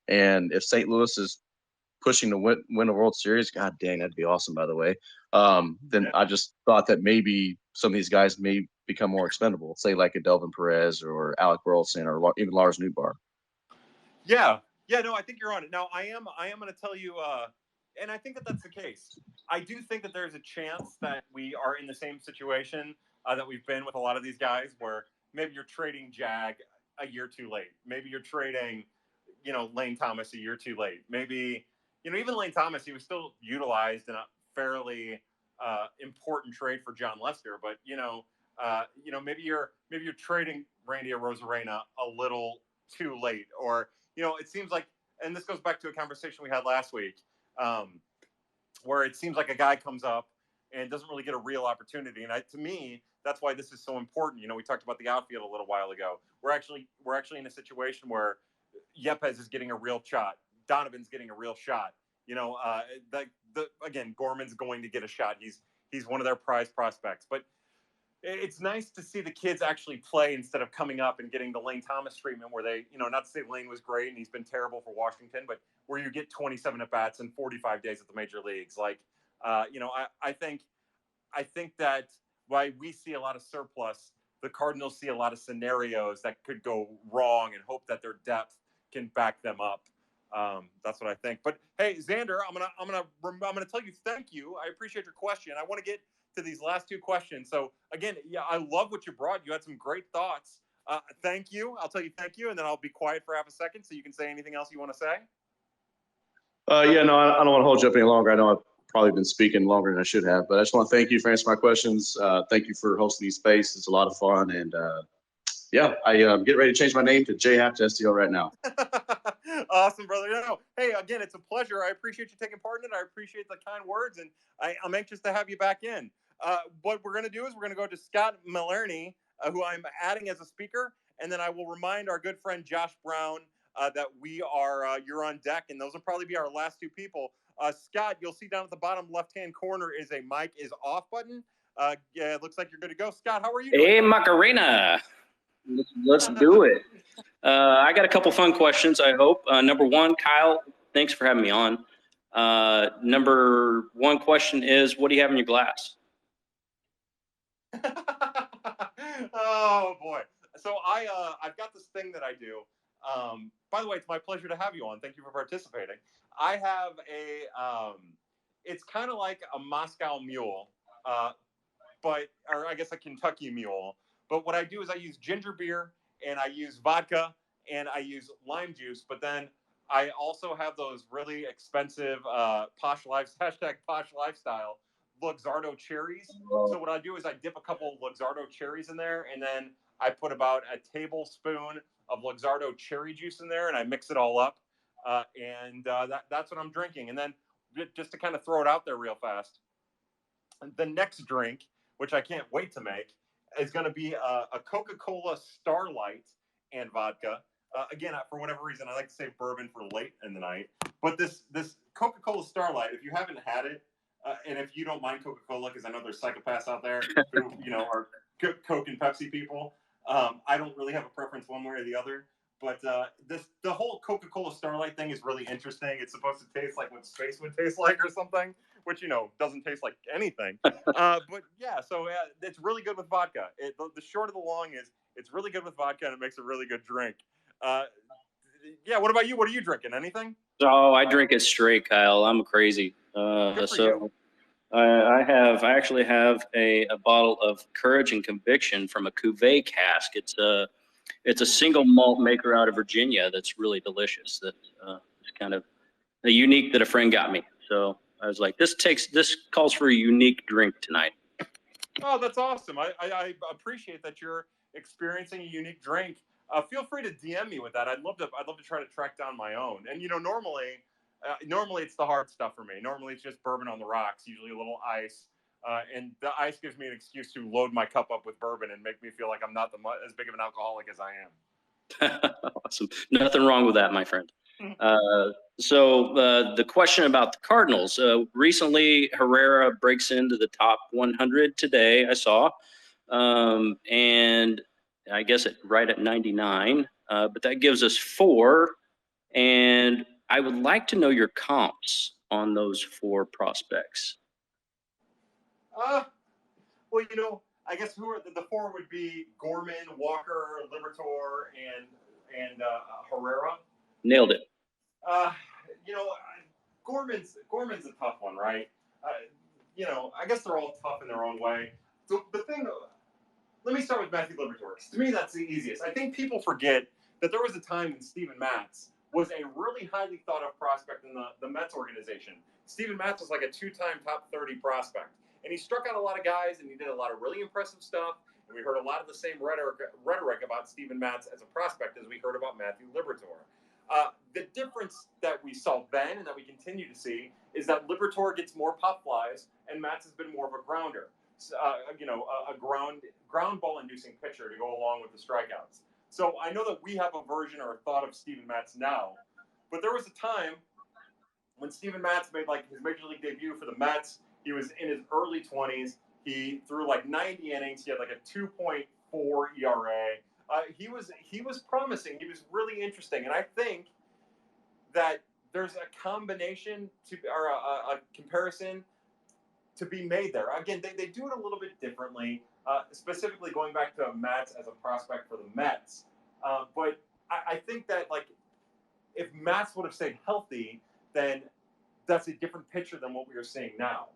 And if St. Louis is pushing to win a World Series, God dang, that'd be awesome, by the way. Then I just thought that maybe some of these guys may become more expendable, say like a Delvin Perez or Alec Burleson or even Lars Nootbaar. Yeah, no, I think you're on it. Now, I am going to tell you, and I think that that's the case. I do think that there's a chance that we are in the same situation that we've been with a lot of these guys, where maybe you're trading Jag a year too late. Maybe you're trading, Lane Thomas a year too late. Maybe, even Lane Thomas, he was still utilized in a fairly important trade for John Lester, but maybe you're trading Randy Arozarena a little too late, or it seems like, and this goes back to a conversation we had last week, where it seems like a guy comes up and doesn't really get a real opportunity. And to me, that's why this is so important. We talked about the outfield a little while ago. We're actually in a situation where Yepes is getting a real shot. Donovan's getting a real shot. Again, Gorman's going to get a shot. He's one of their prize prospects. But it's nice to see the kids actually play instead of coming up and getting the Lane Thomas treatment where they, not to say Lane was great and he's been terrible for Washington, but where you get 27 at-bats in 45 days at the major leagues. I think that why we see a lot of surplus, the Cardinals see a lot of scenarios that could go wrong and hope that their depth can back them up. That's what I think. But hey, Xander, I'm gonna tell you thank you. I appreciate your question. I want to get to these last two questions. So again, I love what you brought. You had some great thoughts. Thank you. I'll tell you thank you, and then I'll be quiet for half a second so you can say anything else you want to say. I don't want to hold you up any longer. I know I've probably been speaking longer than I should have, but I just want to thank you for answering my questions. Thank you for hosting these space. It's a lot of fun, and I get ready to change my name to JHAP to STO right now. Awesome, brother. Hey, again, it's a pleasure. I appreciate you taking part in it. I appreciate the kind words, and I'm anxious to have you back in. What we're going to do is we're going to go to Scott Malerney, who I'm adding as a speaker, and then I will remind our good friend Josh Brown that you're on deck, and those will probably be our last two people. Scott, you'll see down at the bottom left-hand corner is a mic is off button. It looks like you're good to go. Scott, how are you doing? Hey, Macarena. Let's do it. I got a couple fun questions, I hope. Number one, Kyle, thanks for having me on. Number one question is, what do you have in your glass? Oh, boy. So I've got this thing that I do. By the way, it's my pleasure to have you on. Thank you for participating. I have it's kind of like a Moscow Mule, or I guess a Kentucky Mule. But what I do is I use ginger beer and I use vodka and I use lime juice. But then I also have those really expensive posh lifestyle Luxardo cherries. So what I do is I dip a couple of Luxardo cherries in there, and then I put about a tablespoon of Luxardo cherry juice in there, and I mix it all up. That's what I'm drinking. And then just to kind of throw it out there real fast, the next drink, which I can't wait to make, is going to be a Coca-Cola Starlight and vodka. Again, for whatever reason, I like to save bourbon for late in the night. But this Coca-Cola Starlight, if you haven't had it, and if you don't mind Coca-Cola, because I know there's psychopaths out there who are Coke and Pepsi people. I don't really have a preference one way or the other. But the whole Coca-Cola Starlight thing is really interesting. It's supposed to taste like what space would taste like or something, which, doesn't taste like anything. But yeah, so it's really good with vodka. The short of the long is it's really good with vodka, and it makes a really good drink. Yeah, what about you? What are you drinking? Anything? Oh, I drink it straight, Kyle. I'm crazy. You. I actually have a bottle of Courage and Conviction from a Cuvée cask. It's a single malt maker out of Virginia that's really delicious. That's kind of a unique that a friend got me. So I was like, this calls for a unique drink tonight. Oh, that's awesome. I appreciate that you're experiencing a unique drink. Feel free to DM me with that. I'd love to try to track down my own. And normally it's the hard stuff for me. Normally it's just bourbon on the rocks, usually a little ice. And the ice gives me an excuse to load my cup up with bourbon and make me feel like I'm not as big of an alcoholic as I am. Awesome. Nothing wrong with that, my friend. So the question about the Cardinals. Recently, Herrera breaks into the top 100 today, I saw. And I guess right at 99. But that gives us 4. And I would like to know your comps on those 4 prospects. Well, I guess who are the 4 would be Gorman, Walker, Liberatore, and Herrera. Nailed it. Gorman's a tough one, right? I guess they're all tough in their own way. So the thing, let me start with Matthew Liberatore. To me, that's the easiest. I think people forget that there was a time when Steven Matz was a really highly thought of prospect in the Mets organization. Steven Matz was like a 2-time top 30 prospect. And he struck out a lot of guys, and he did a lot of really impressive stuff. And we heard a lot of the same rhetoric about Steven Matz as a prospect as we heard about Matthew Liberatore. The difference that we saw then and that we continue to see is that Liberatore gets more pop flies, and Matz has been more of a grounder. A ground ball inducing pitcher to go along with the strikeouts. So I know that we have a version or a thought of Steven Matz now, but there was a time when Steven Matz made like his major league debut for the Mets. He was in his early 20s. He threw like 90 innings. He had like a 2.4 ERA. He was promising. He was really interesting, and I think that there's a combination or a comparison to be made there. Again, they do it a little bit differently, specifically going back to Matz as a prospect for the Mets. But I think that like if Matz would have stayed healthy, then that's a different picture than what we are seeing now.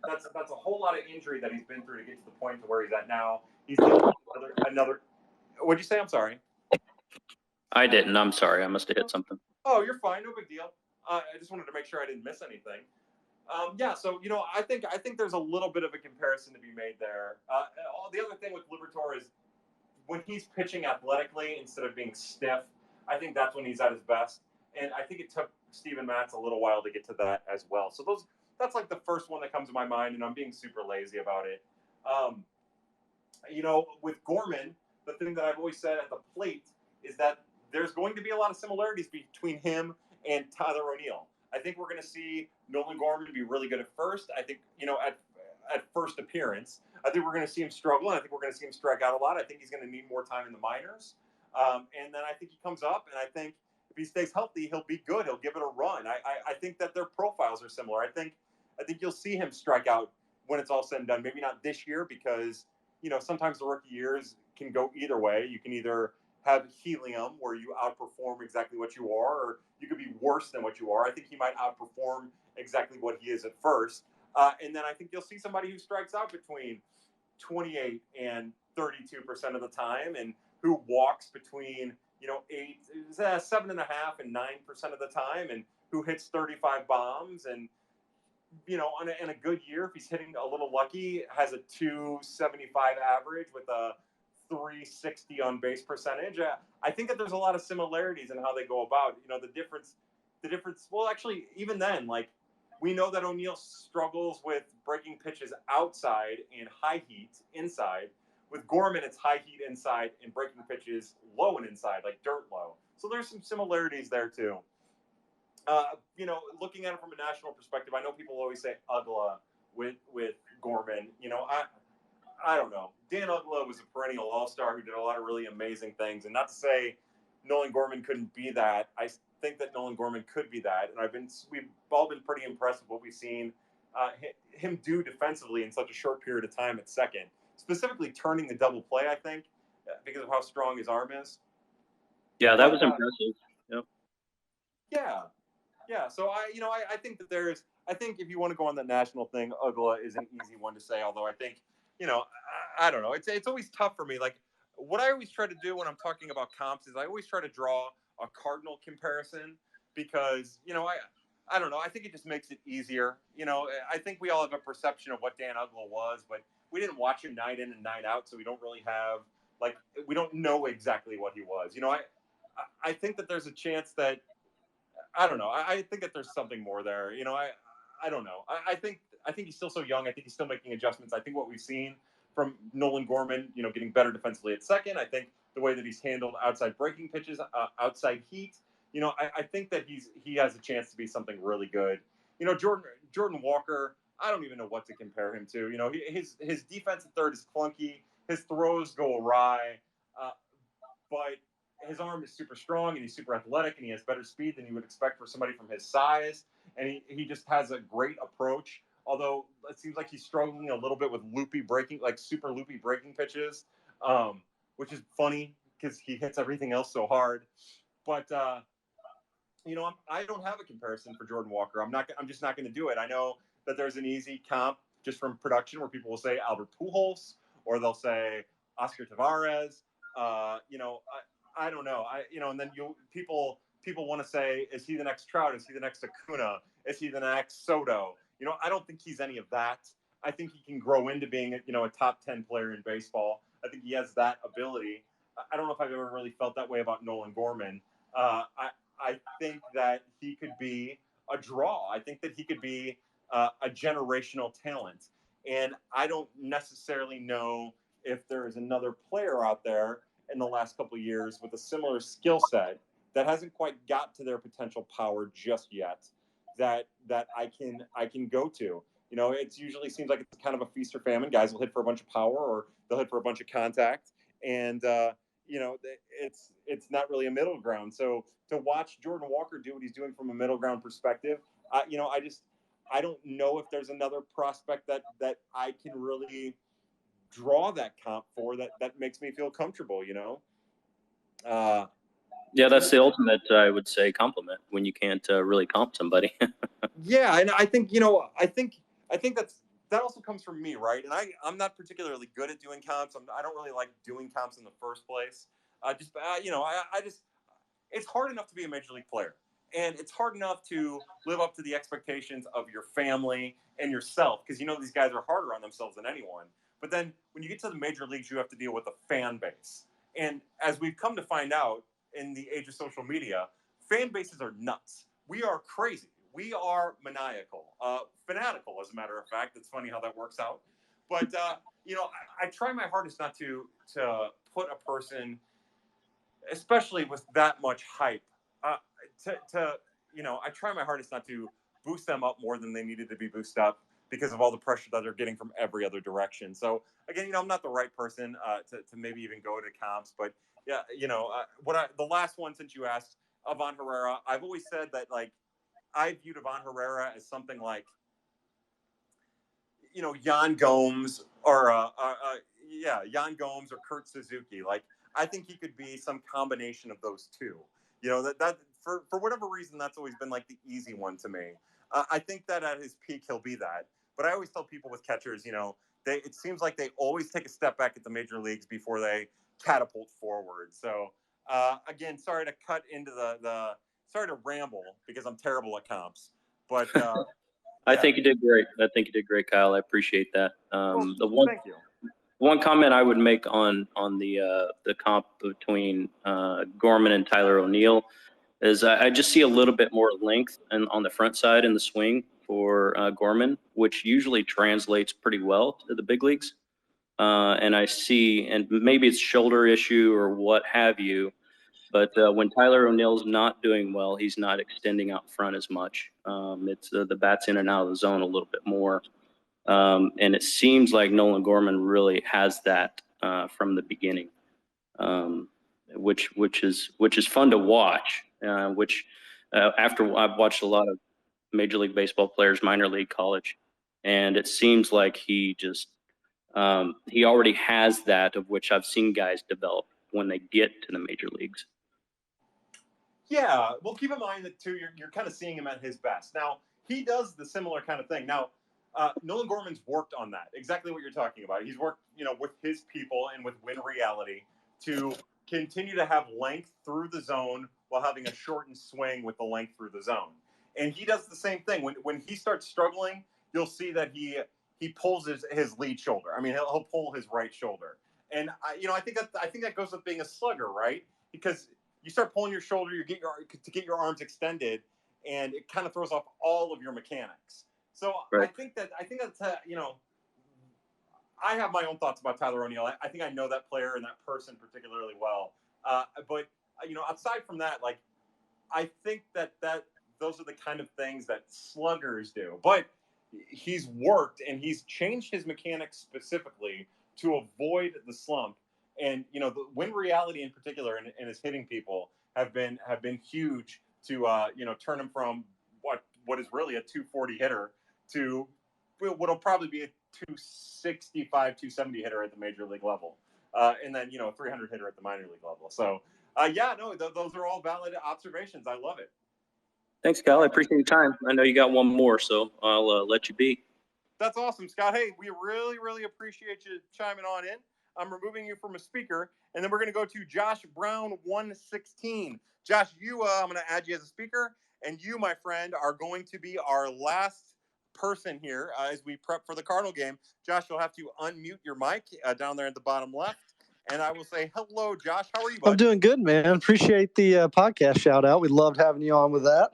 That's a whole lot of injury that he's been through to get to the point to where he's at now. He's another. What'd you say? I'm sorry. I didn't. I'm sorry. I must have hit something. Oh, you're fine. No big deal. I just wanted to make sure I didn't miss anything. So I think there's a little bit of a comparison to be made there. The other thing with Liberatore is when he's pitching athletically instead of being stiff, I think that's when he's at his best. And I think it took Steven Matz a little while to get to that as well. So that's like the first one that comes to my mind, and I'm being super lazy about it. With Gorman, the thing that I've always said at the plate is that there's going to be a lot of similarities between him and Tyler O'Neill. I think we're going to see Nolan Gorman be really good at first. I think, at first appearance, I think we're going to see him struggle. And I think we're going to see him strike out a lot. I think he's going to need more time in the minors. And then I think he comes up, and I think if he stays healthy, he'll be good. He'll give it a run. I think that their profiles are similar. I think you'll see him strike out when it's all said and done. Maybe not this year because, sometimes the rookie years can go either way. You can either have helium where you outperform exactly what you are, or you could be worse than what you are. I think he might outperform exactly what he is at first. And then I think you'll see somebody who strikes out between 28 and 32% of the time, and who walks between 7.5 and 9% of the time, and who hits 35 bombs, and in a good year, if he's hitting a little lucky, has a 275 average with a 360 on base percentage. I think that there's a lot of similarities in how they go about. The difference. Well, actually, even then, like, we know that O'Neill struggles with breaking pitches outside and high heat inside. With Gorman, it's high heat inside and breaking pitches low and inside, like dirt low. So there's some similarities there too. Looking at it from a national perspective, I know people always say Ugla with Gorman. I don't know. Dan Ugla was a perennial all-star who did a lot of really amazing things, and not to say Nolan Gorman couldn't be that. I think that Nolan Gorman could be that, and we've all been pretty impressed with what we've seen him do defensively in such a short period of time at second, specifically turning the double play. I think because of how strong his arm is. Yeah, that was impressive. Yep. Yeah. So I think that I think if you want to go on the national thing, Ugla is an easy one to say. Although I think, I don't know. It's always tough for me. Like, what I always try to do when I'm talking about comps is I always try to draw a Cardinal comparison, because I don't know. I think it just makes it easier. I think we all have a perception of what Dan Ugla was, but we didn't watch him night in and night out, so we don't really have, like, we don't know exactly what he was. I think that there's a chance that, I don't know. I think that there's something more there. I don't know. I think he's still so young. I think he's still making adjustments. I think what we've seen from Nolan Gorman, getting better defensively at second. I think the way that he's handled outside breaking pitches, outside heat. I think that he has a chance to be something really good. Jordan Walker, I don't even know what to compare him to. His defense at third is clunky. His throws go awry, but his arm is super strong, and he's super athletic, and he has better speed than you would expect for somebody from his size. And he just has a great approach. Although it seems like he's struggling a little bit with super loopy breaking pitches, which is funny because he hits everything else so hard. But I don't have a comparison for Jordan Walker. I'm just not going to do it. I know that there's an easy comp just from production where people will say Albert Pujols, or they'll say Oscar Taveras. I don't know. And then people want to say, is he the next Trout? Is he the next Acuna? Is he the next Soto? I don't think he's any of that. I think he can grow into being a top 10 player in baseball. I think he has that ability. I don't know if I've ever really felt that way about Nolan Gorman. I think that he could be a draw. I think that he could be a generational talent. And I don't necessarily know if there is another player out there in the last couple of years with a similar skill set that hasn't quite got to their potential power just yet that I can go to. It usually seems like it's kind of a feast or famine. Guys will hit for a bunch of power, or they'll hit for a bunch of contact, and it's not really a middle ground. So to watch Jordan Walker do what he's doing from a middle ground perspective, I don't know if there's another prospect that I can really draw that comp for that makes me feel comfortable. Yeah, that's the ultimate, I would say, compliment when you can't really comp somebody. Yeah, and I think I think that also comes from me, right? And I'm not particularly good at doing comps. I don't really like doing comps in the first place. It's hard enough to be a major league player, and it's hard enough to live up to the expectations of your family and yourself, because these guys are harder on themselves than anyone. But then when you get to the major leagues, you have to deal with a fan base, and as we've come to find out in the age of social media, fan bases are nuts. We are crazy. We are maniacal, fanatical, as a matter of fact. It's funny how that works out. But I try my hardest not to put a person, especially with that much hype, I try my hardest not to boost them up more than they needed to be boosted up because of all the pressure that they're getting from every other direction. So again, I'm not the right person to maybe even go to comps, but yeah, the last one, since you asked, Ivan Herrera, I've always said that, like, I viewed Ivan Herrera as something like, Yan Gomes or Yan Gomes or Kurt Suzuki. Like, I think he could be some combination of those two. You know, that for whatever reason, that's always been like the easy one to me. I think that at his peak, he'll be that. But I always tell people with catchers, you know, it seems like they always take a step back at the major leagues before they catapult forward. So again, sorry to cut into sorry to ramble because I'm terrible at comps. But I think you did great. I think you did great, Kyle. I appreciate that. Thank you. One comment I would make on the comp between Gorman and Tyler O'Neill is I just see a little bit more length on the front side in the swing for Gorman, which usually translates pretty well to the big leagues. And I see, and maybe it's shoulder issue or what have you, but when Tyler O'Neill's not doing well, he's not extending out front as much. It's the bat's in and out of the zone a little bit more. And it seems like Nolan Gorman really has that from the beginning, which is fun to watch. After I've watched a lot of Major League Baseball players, minor league, college, and it seems like he already has that, of which I've seen guys develop when they get to the major leagues. Yeah, well, keep in mind that too, you're kind of seeing him at his best. Now he does the similar kind of thing. Now Nolan Gorman's worked on that, exactly what you're talking about. He's worked, you know, with his people and with Win Reality to continue to have length through the zone while having a shortened swing with the length through the zone. And he does the same thing. When he starts struggling, you'll see that he pulls his lead shoulder. I mean, he'll pull his right shoulder. And I think that goes with being a slugger, right? Because you start pulling your shoulder, to get your arms extended, and it kind of throws off all of your mechanics. So right. I think that's I have my own thoughts about Tyler O'Neill. I think I know that player and that person particularly well. But outside from that, like, I think that those are the kind of things that sluggers do. But he's worked and he's changed his mechanics specifically to avoid the slump. And the Win Reality in particular and his hitting people have been huge to turn him from what is really a 240 hitter to what'll probably be a 265, 270 hitter at the major league level, and then a 300 hitter at the minor league level. So those are all valid observations. I love it. Thanks, Kyle. I appreciate your time. I know you got one more, so I'll let you be. That's awesome, Scott. Hey, we really, really appreciate you chiming on in. I'm removing you from a speaker, and then we're going to go to Josh Brown 116. Josh, I'm going to add you as a speaker, and you, my friend, are going to be our last person here as we prep for the Cardinal game. Josh, you'll have to unmute your mic down there at the bottom left, and I will say hello, Josh. How are you, bud? I'm doing good, man. Appreciate the podcast shout out. We loved having you on with that.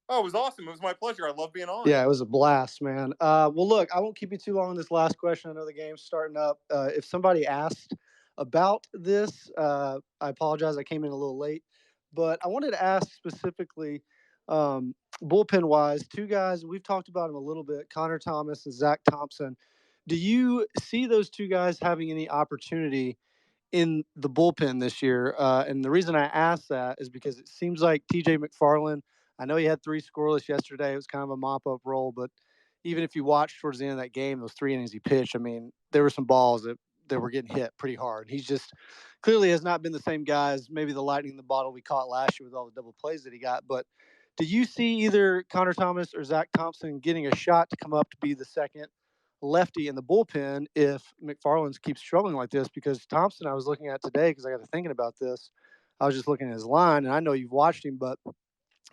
Oh, it was awesome. It was my pleasure. I love being on. Yeah, it was a blast, man. Well, look, I won't keep you too long on this last question. I know the game's starting up. If somebody asked about this, I apologize. I came in a little late. But I wanted to ask specifically, bullpen-wise, two guys, we've talked about them a little bit, Connor Thomas and Zach Thompson. Do you see those two guys having any opportunity in the bullpen this year? And the reason I ask that is because it seems like TJ McFarland, I know he had 3 scoreless yesterday. It was kind of a mop-up role, but even if you watch towards the end of that game, those 3 innings he pitched, I mean, there were some balls that were getting hit pretty hard. He's just clearly has not been the same guy as maybe the lightning in the bottle we caught last year with all the double plays that he got. But do you see either Connor Thomas or Zach Thompson getting a shot to come up to be the second lefty in the bullpen if McFarland keeps struggling like this? Because Thompson, I was looking at today because I got to thinking about this. I was just looking at his line, and I know you've watched him, but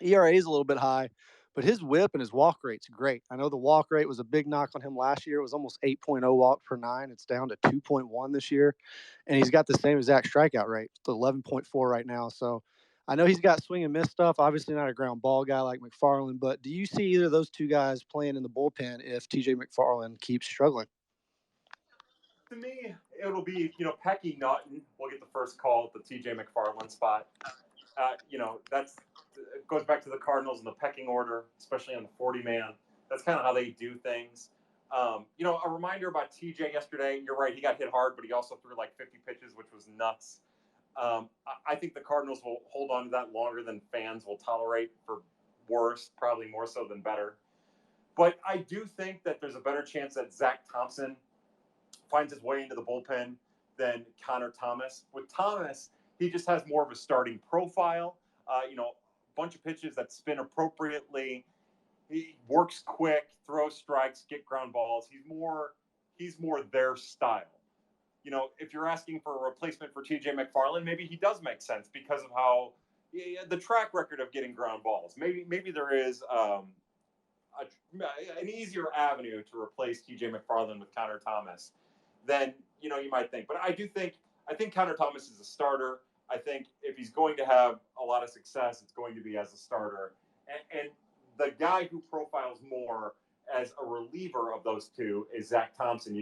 ERA is a little bit high, but his whip and his walk rate's great. I know the walk rate was a big knock on him last year. It was almost 8.0 walk per 9. It's down to 2.1 this year, and he's got the same exact strikeout rate. It's 11.4 right now. So I know he's got swing and miss stuff. Obviously not a ground ball guy like McFarland, but do you see either of those two guys playing in the bullpen if TJ McFarland keeps struggling? To me, it'll be, Pecky Naughton will get the first call at the TJ McFarland spot. It goes back to the Cardinals and the pecking order, especially on the 40-man. That's kind of how they do things. A reminder about TJ yesterday. You're right, he got hit hard, but he also threw like 50 pitches, which was nuts. I think the Cardinals will hold on to that longer than fans will tolerate, for worse, probably more so than better. But I do think that there's a better chance that Zach Thompson finds his way into the bullpen than Connor Thomas. With Thomas, he just has more of a starting profile. A bunch of pitches that spin appropriately. He works quick, throws strikes, get ground balls. He's more their style. If you're asking for a replacement for TJ McFarland, maybe he does make sense because of how the track record of getting ground balls. Maybe there is an easier avenue to replace TJ McFarland with Connor Thomas than you might think. But I think Connor Thomas is a starter. I think if he's going to have a lot of success, it's going to be as a starter. And the guy who profiles more as a reliever of those two is Zach Thompson.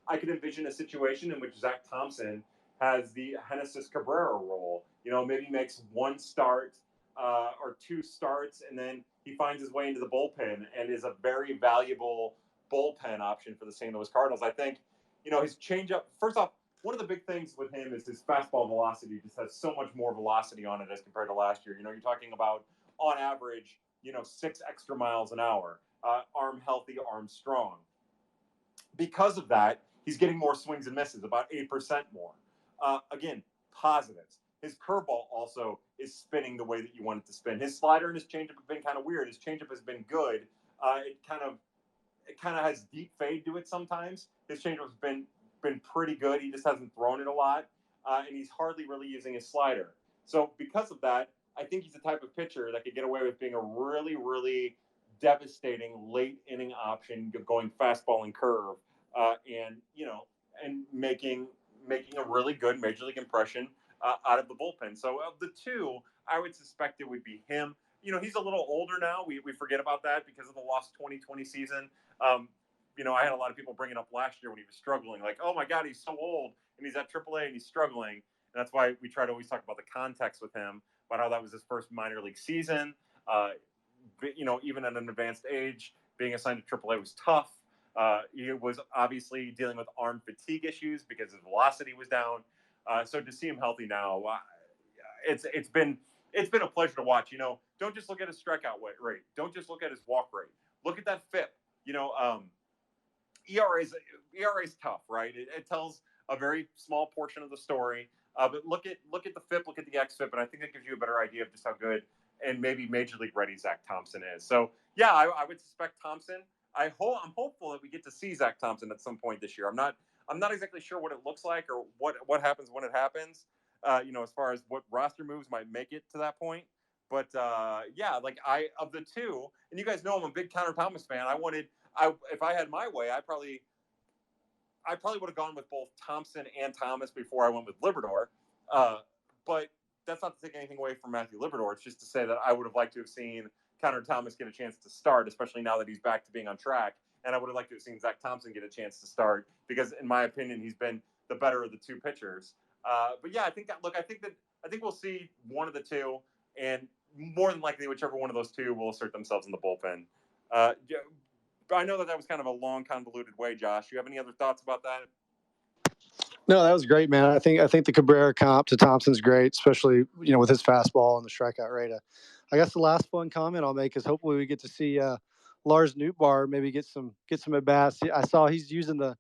I could envision a situation in which Zach Thompson has the Genesis Cabrera role. Maybe makes one start or two starts, and then he finds his way into the bullpen and is a very valuable bullpen option for the St. Louis Cardinals. I think, his changeup. First off, one of the big things with him is his fastball velocity just has so much more velocity on it as compared to last year. You're talking about on average, 6 extra miles an hour. Arm healthy, arm strong. Because of that, he's getting more swings and misses, about 8% more. Again, positives. His curveball also is spinning the way that you want it to spin. His slider and his changeup have been kind of weird. His changeup has been good. It kind of has deep fade to it sometimes. His changeup has been pretty good. He just hasn't thrown it a lot, and he's hardly really using his slider. So because of that, I think he's the type of pitcher that could get away with being a really, really devastating late inning option, going fastball and curve, and making a really good major league impression out of the bullpen. So of the two, I would suspect it would be him. He's a little older now. We forget about that because of the lost 2020 season. I had a lot of people bringing up last year when he was struggling, like, oh my God, he's so old and he's at AAA and he's struggling. And that's why we try to always talk about the context with him, about how that was his first minor league season. Even at an advanced age, being assigned to AAA was tough. He was obviously dealing with arm fatigue issues because his velocity was down. So to see him healthy now, it's been a pleasure to watch. Don't just look at his strikeout rate. Don't just look at his walk rate. Look at that FIP. ERA is tough, right? It tells a very small portion of the story. But look at the FIP, look at the xFIP, and I think that gives you a better idea of just how good and maybe major league ready Zach Thompson is. So yeah, I would suspect Thompson. I'm hopeful that we get to see Zach Thompson at some point this year. I'm not exactly sure what it looks like or what happens when it happens. As far as what roster moves might make it to that point. But of the two, and you guys know I'm a big Connor Thomas fan. If I had my way, I probably would have gone with both Thompson and Thomas before I went with Liberatore. But that's not to take anything away from Matthew Liberatore. It's just to say that I would have liked to have seen Connor Thomas get a chance to start, especially now that he's back to being on track. And I would have liked to have seen Zach Thompson get a chance to start because, in my opinion, he's been the better of the two pitchers. But yeah, I think we'll see one of the two, and more than likely, whichever one of those two will assert themselves in the bullpen. I know that was kind of a long, convoluted way, Josh. You have any other thoughts about that? No, that was great, man. I think the Cabrera comp to Thompson's great, especially with his fastball and the strikeout rate. I guess the last fun comment I'll make is hopefully we get to see Lars Nootbaar maybe get some at bats. I saw he's using the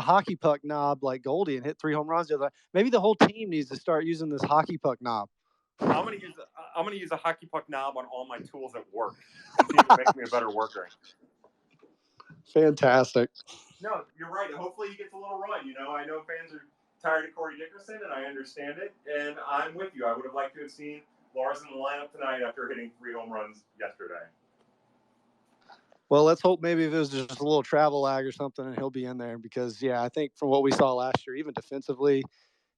hockey puck knob like Goldie and hit 3 home runs the other night. Maybe the whole team needs to start using this hockey puck knob. I'm gonna use a hockey puck knob on all my tools at work and see if it makes me a better worker. Fantastic. No, you're right. Hopefully he gets a little run. I know fans are tired of Corey Dickerson, and I understand it. And I'm with you. I would have liked to have seen Lars in the lineup tonight after hitting 3 home runs yesterday. Well, let's hope maybe if it was just a little travel lag or something, and he'll be in there because, yeah, I think from what we saw last year, even defensively,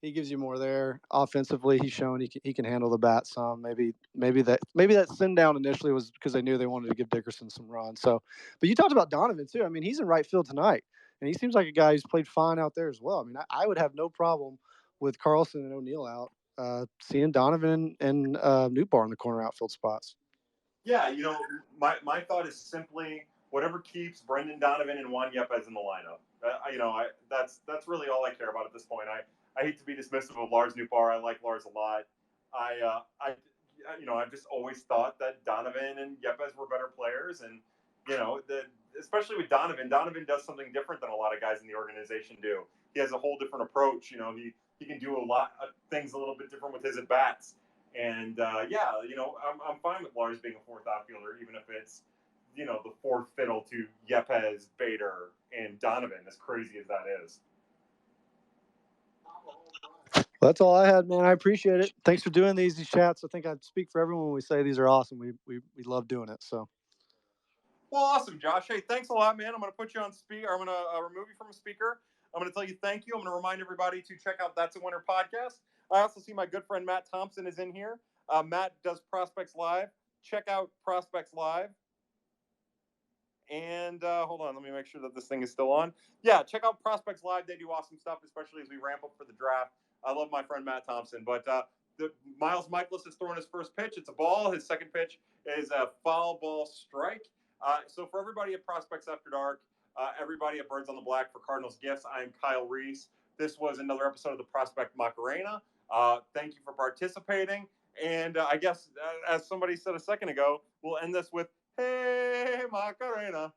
he gives you more there. Offensively, he's shown he can handle the bat some. Maybe that send down initially was because they knew they wanted to give Dickerson some run. So, but you talked about Donovan too. I mean, he's in right field tonight, and he seems like a guy who's played fine out there as well. I mean, I would have no problem with Carlson and O'Neill out, seeing Donovan and Nootbaar in the corner outfield spots. Yeah, my thought is simply whatever keeps Brendan Donovan and Juan Yepez in the lineup. That's really all I care about at this point. I hate to be dismissive of Lars Nootbaar. I like Lars a lot. I've just always thought that Donovan and Yepez were better players, and especially with Donovan. Donovan does something different than a lot of guys in the organization do. He has a whole different approach. You know, he can do a lot of things a little bit different with his at bats. And yeah, you know, I'm fine with Lars being a fourth outfielder, even if it's, you know, the fourth fiddle to Yepes, Bader, and Donovan, as crazy as that is. Well, that's all I had, man. I appreciate it. Thanks for doing these chats. I think I'd speak for everyone when we say these are awesome. We love doing it. So. Well, awesome, Josh. Hey, thanks a lot, man. I'm going to put you on speaker. I'm going to remove you from a speaker. I'm going to tell you thank you. I'm going to remind everybody to check out That's a Winner podcast. I also see my good friend Matt Thompson is in here. Matt does Prospects Live. Check out Prospects Live. And hold on, let me make sure that this thing is still on. Yeah, check out Prospects Live. They do awesome stuff, especially as we ramp up for the draft. I love my friend Matt Thompson. But Miles Michaelis is throwing his first pitch. It's a ball. His second pitch is a foul ball strike. So for everybody at Prospects After Dark, everybody at Birds on the Black, for Cardinals Gifts, I'm Kyle Reis. This was another episode of the Prospect Macarena. Thank you for participating. And I guess, as somebody said a second ago, we'll end this with, hey, Macarena.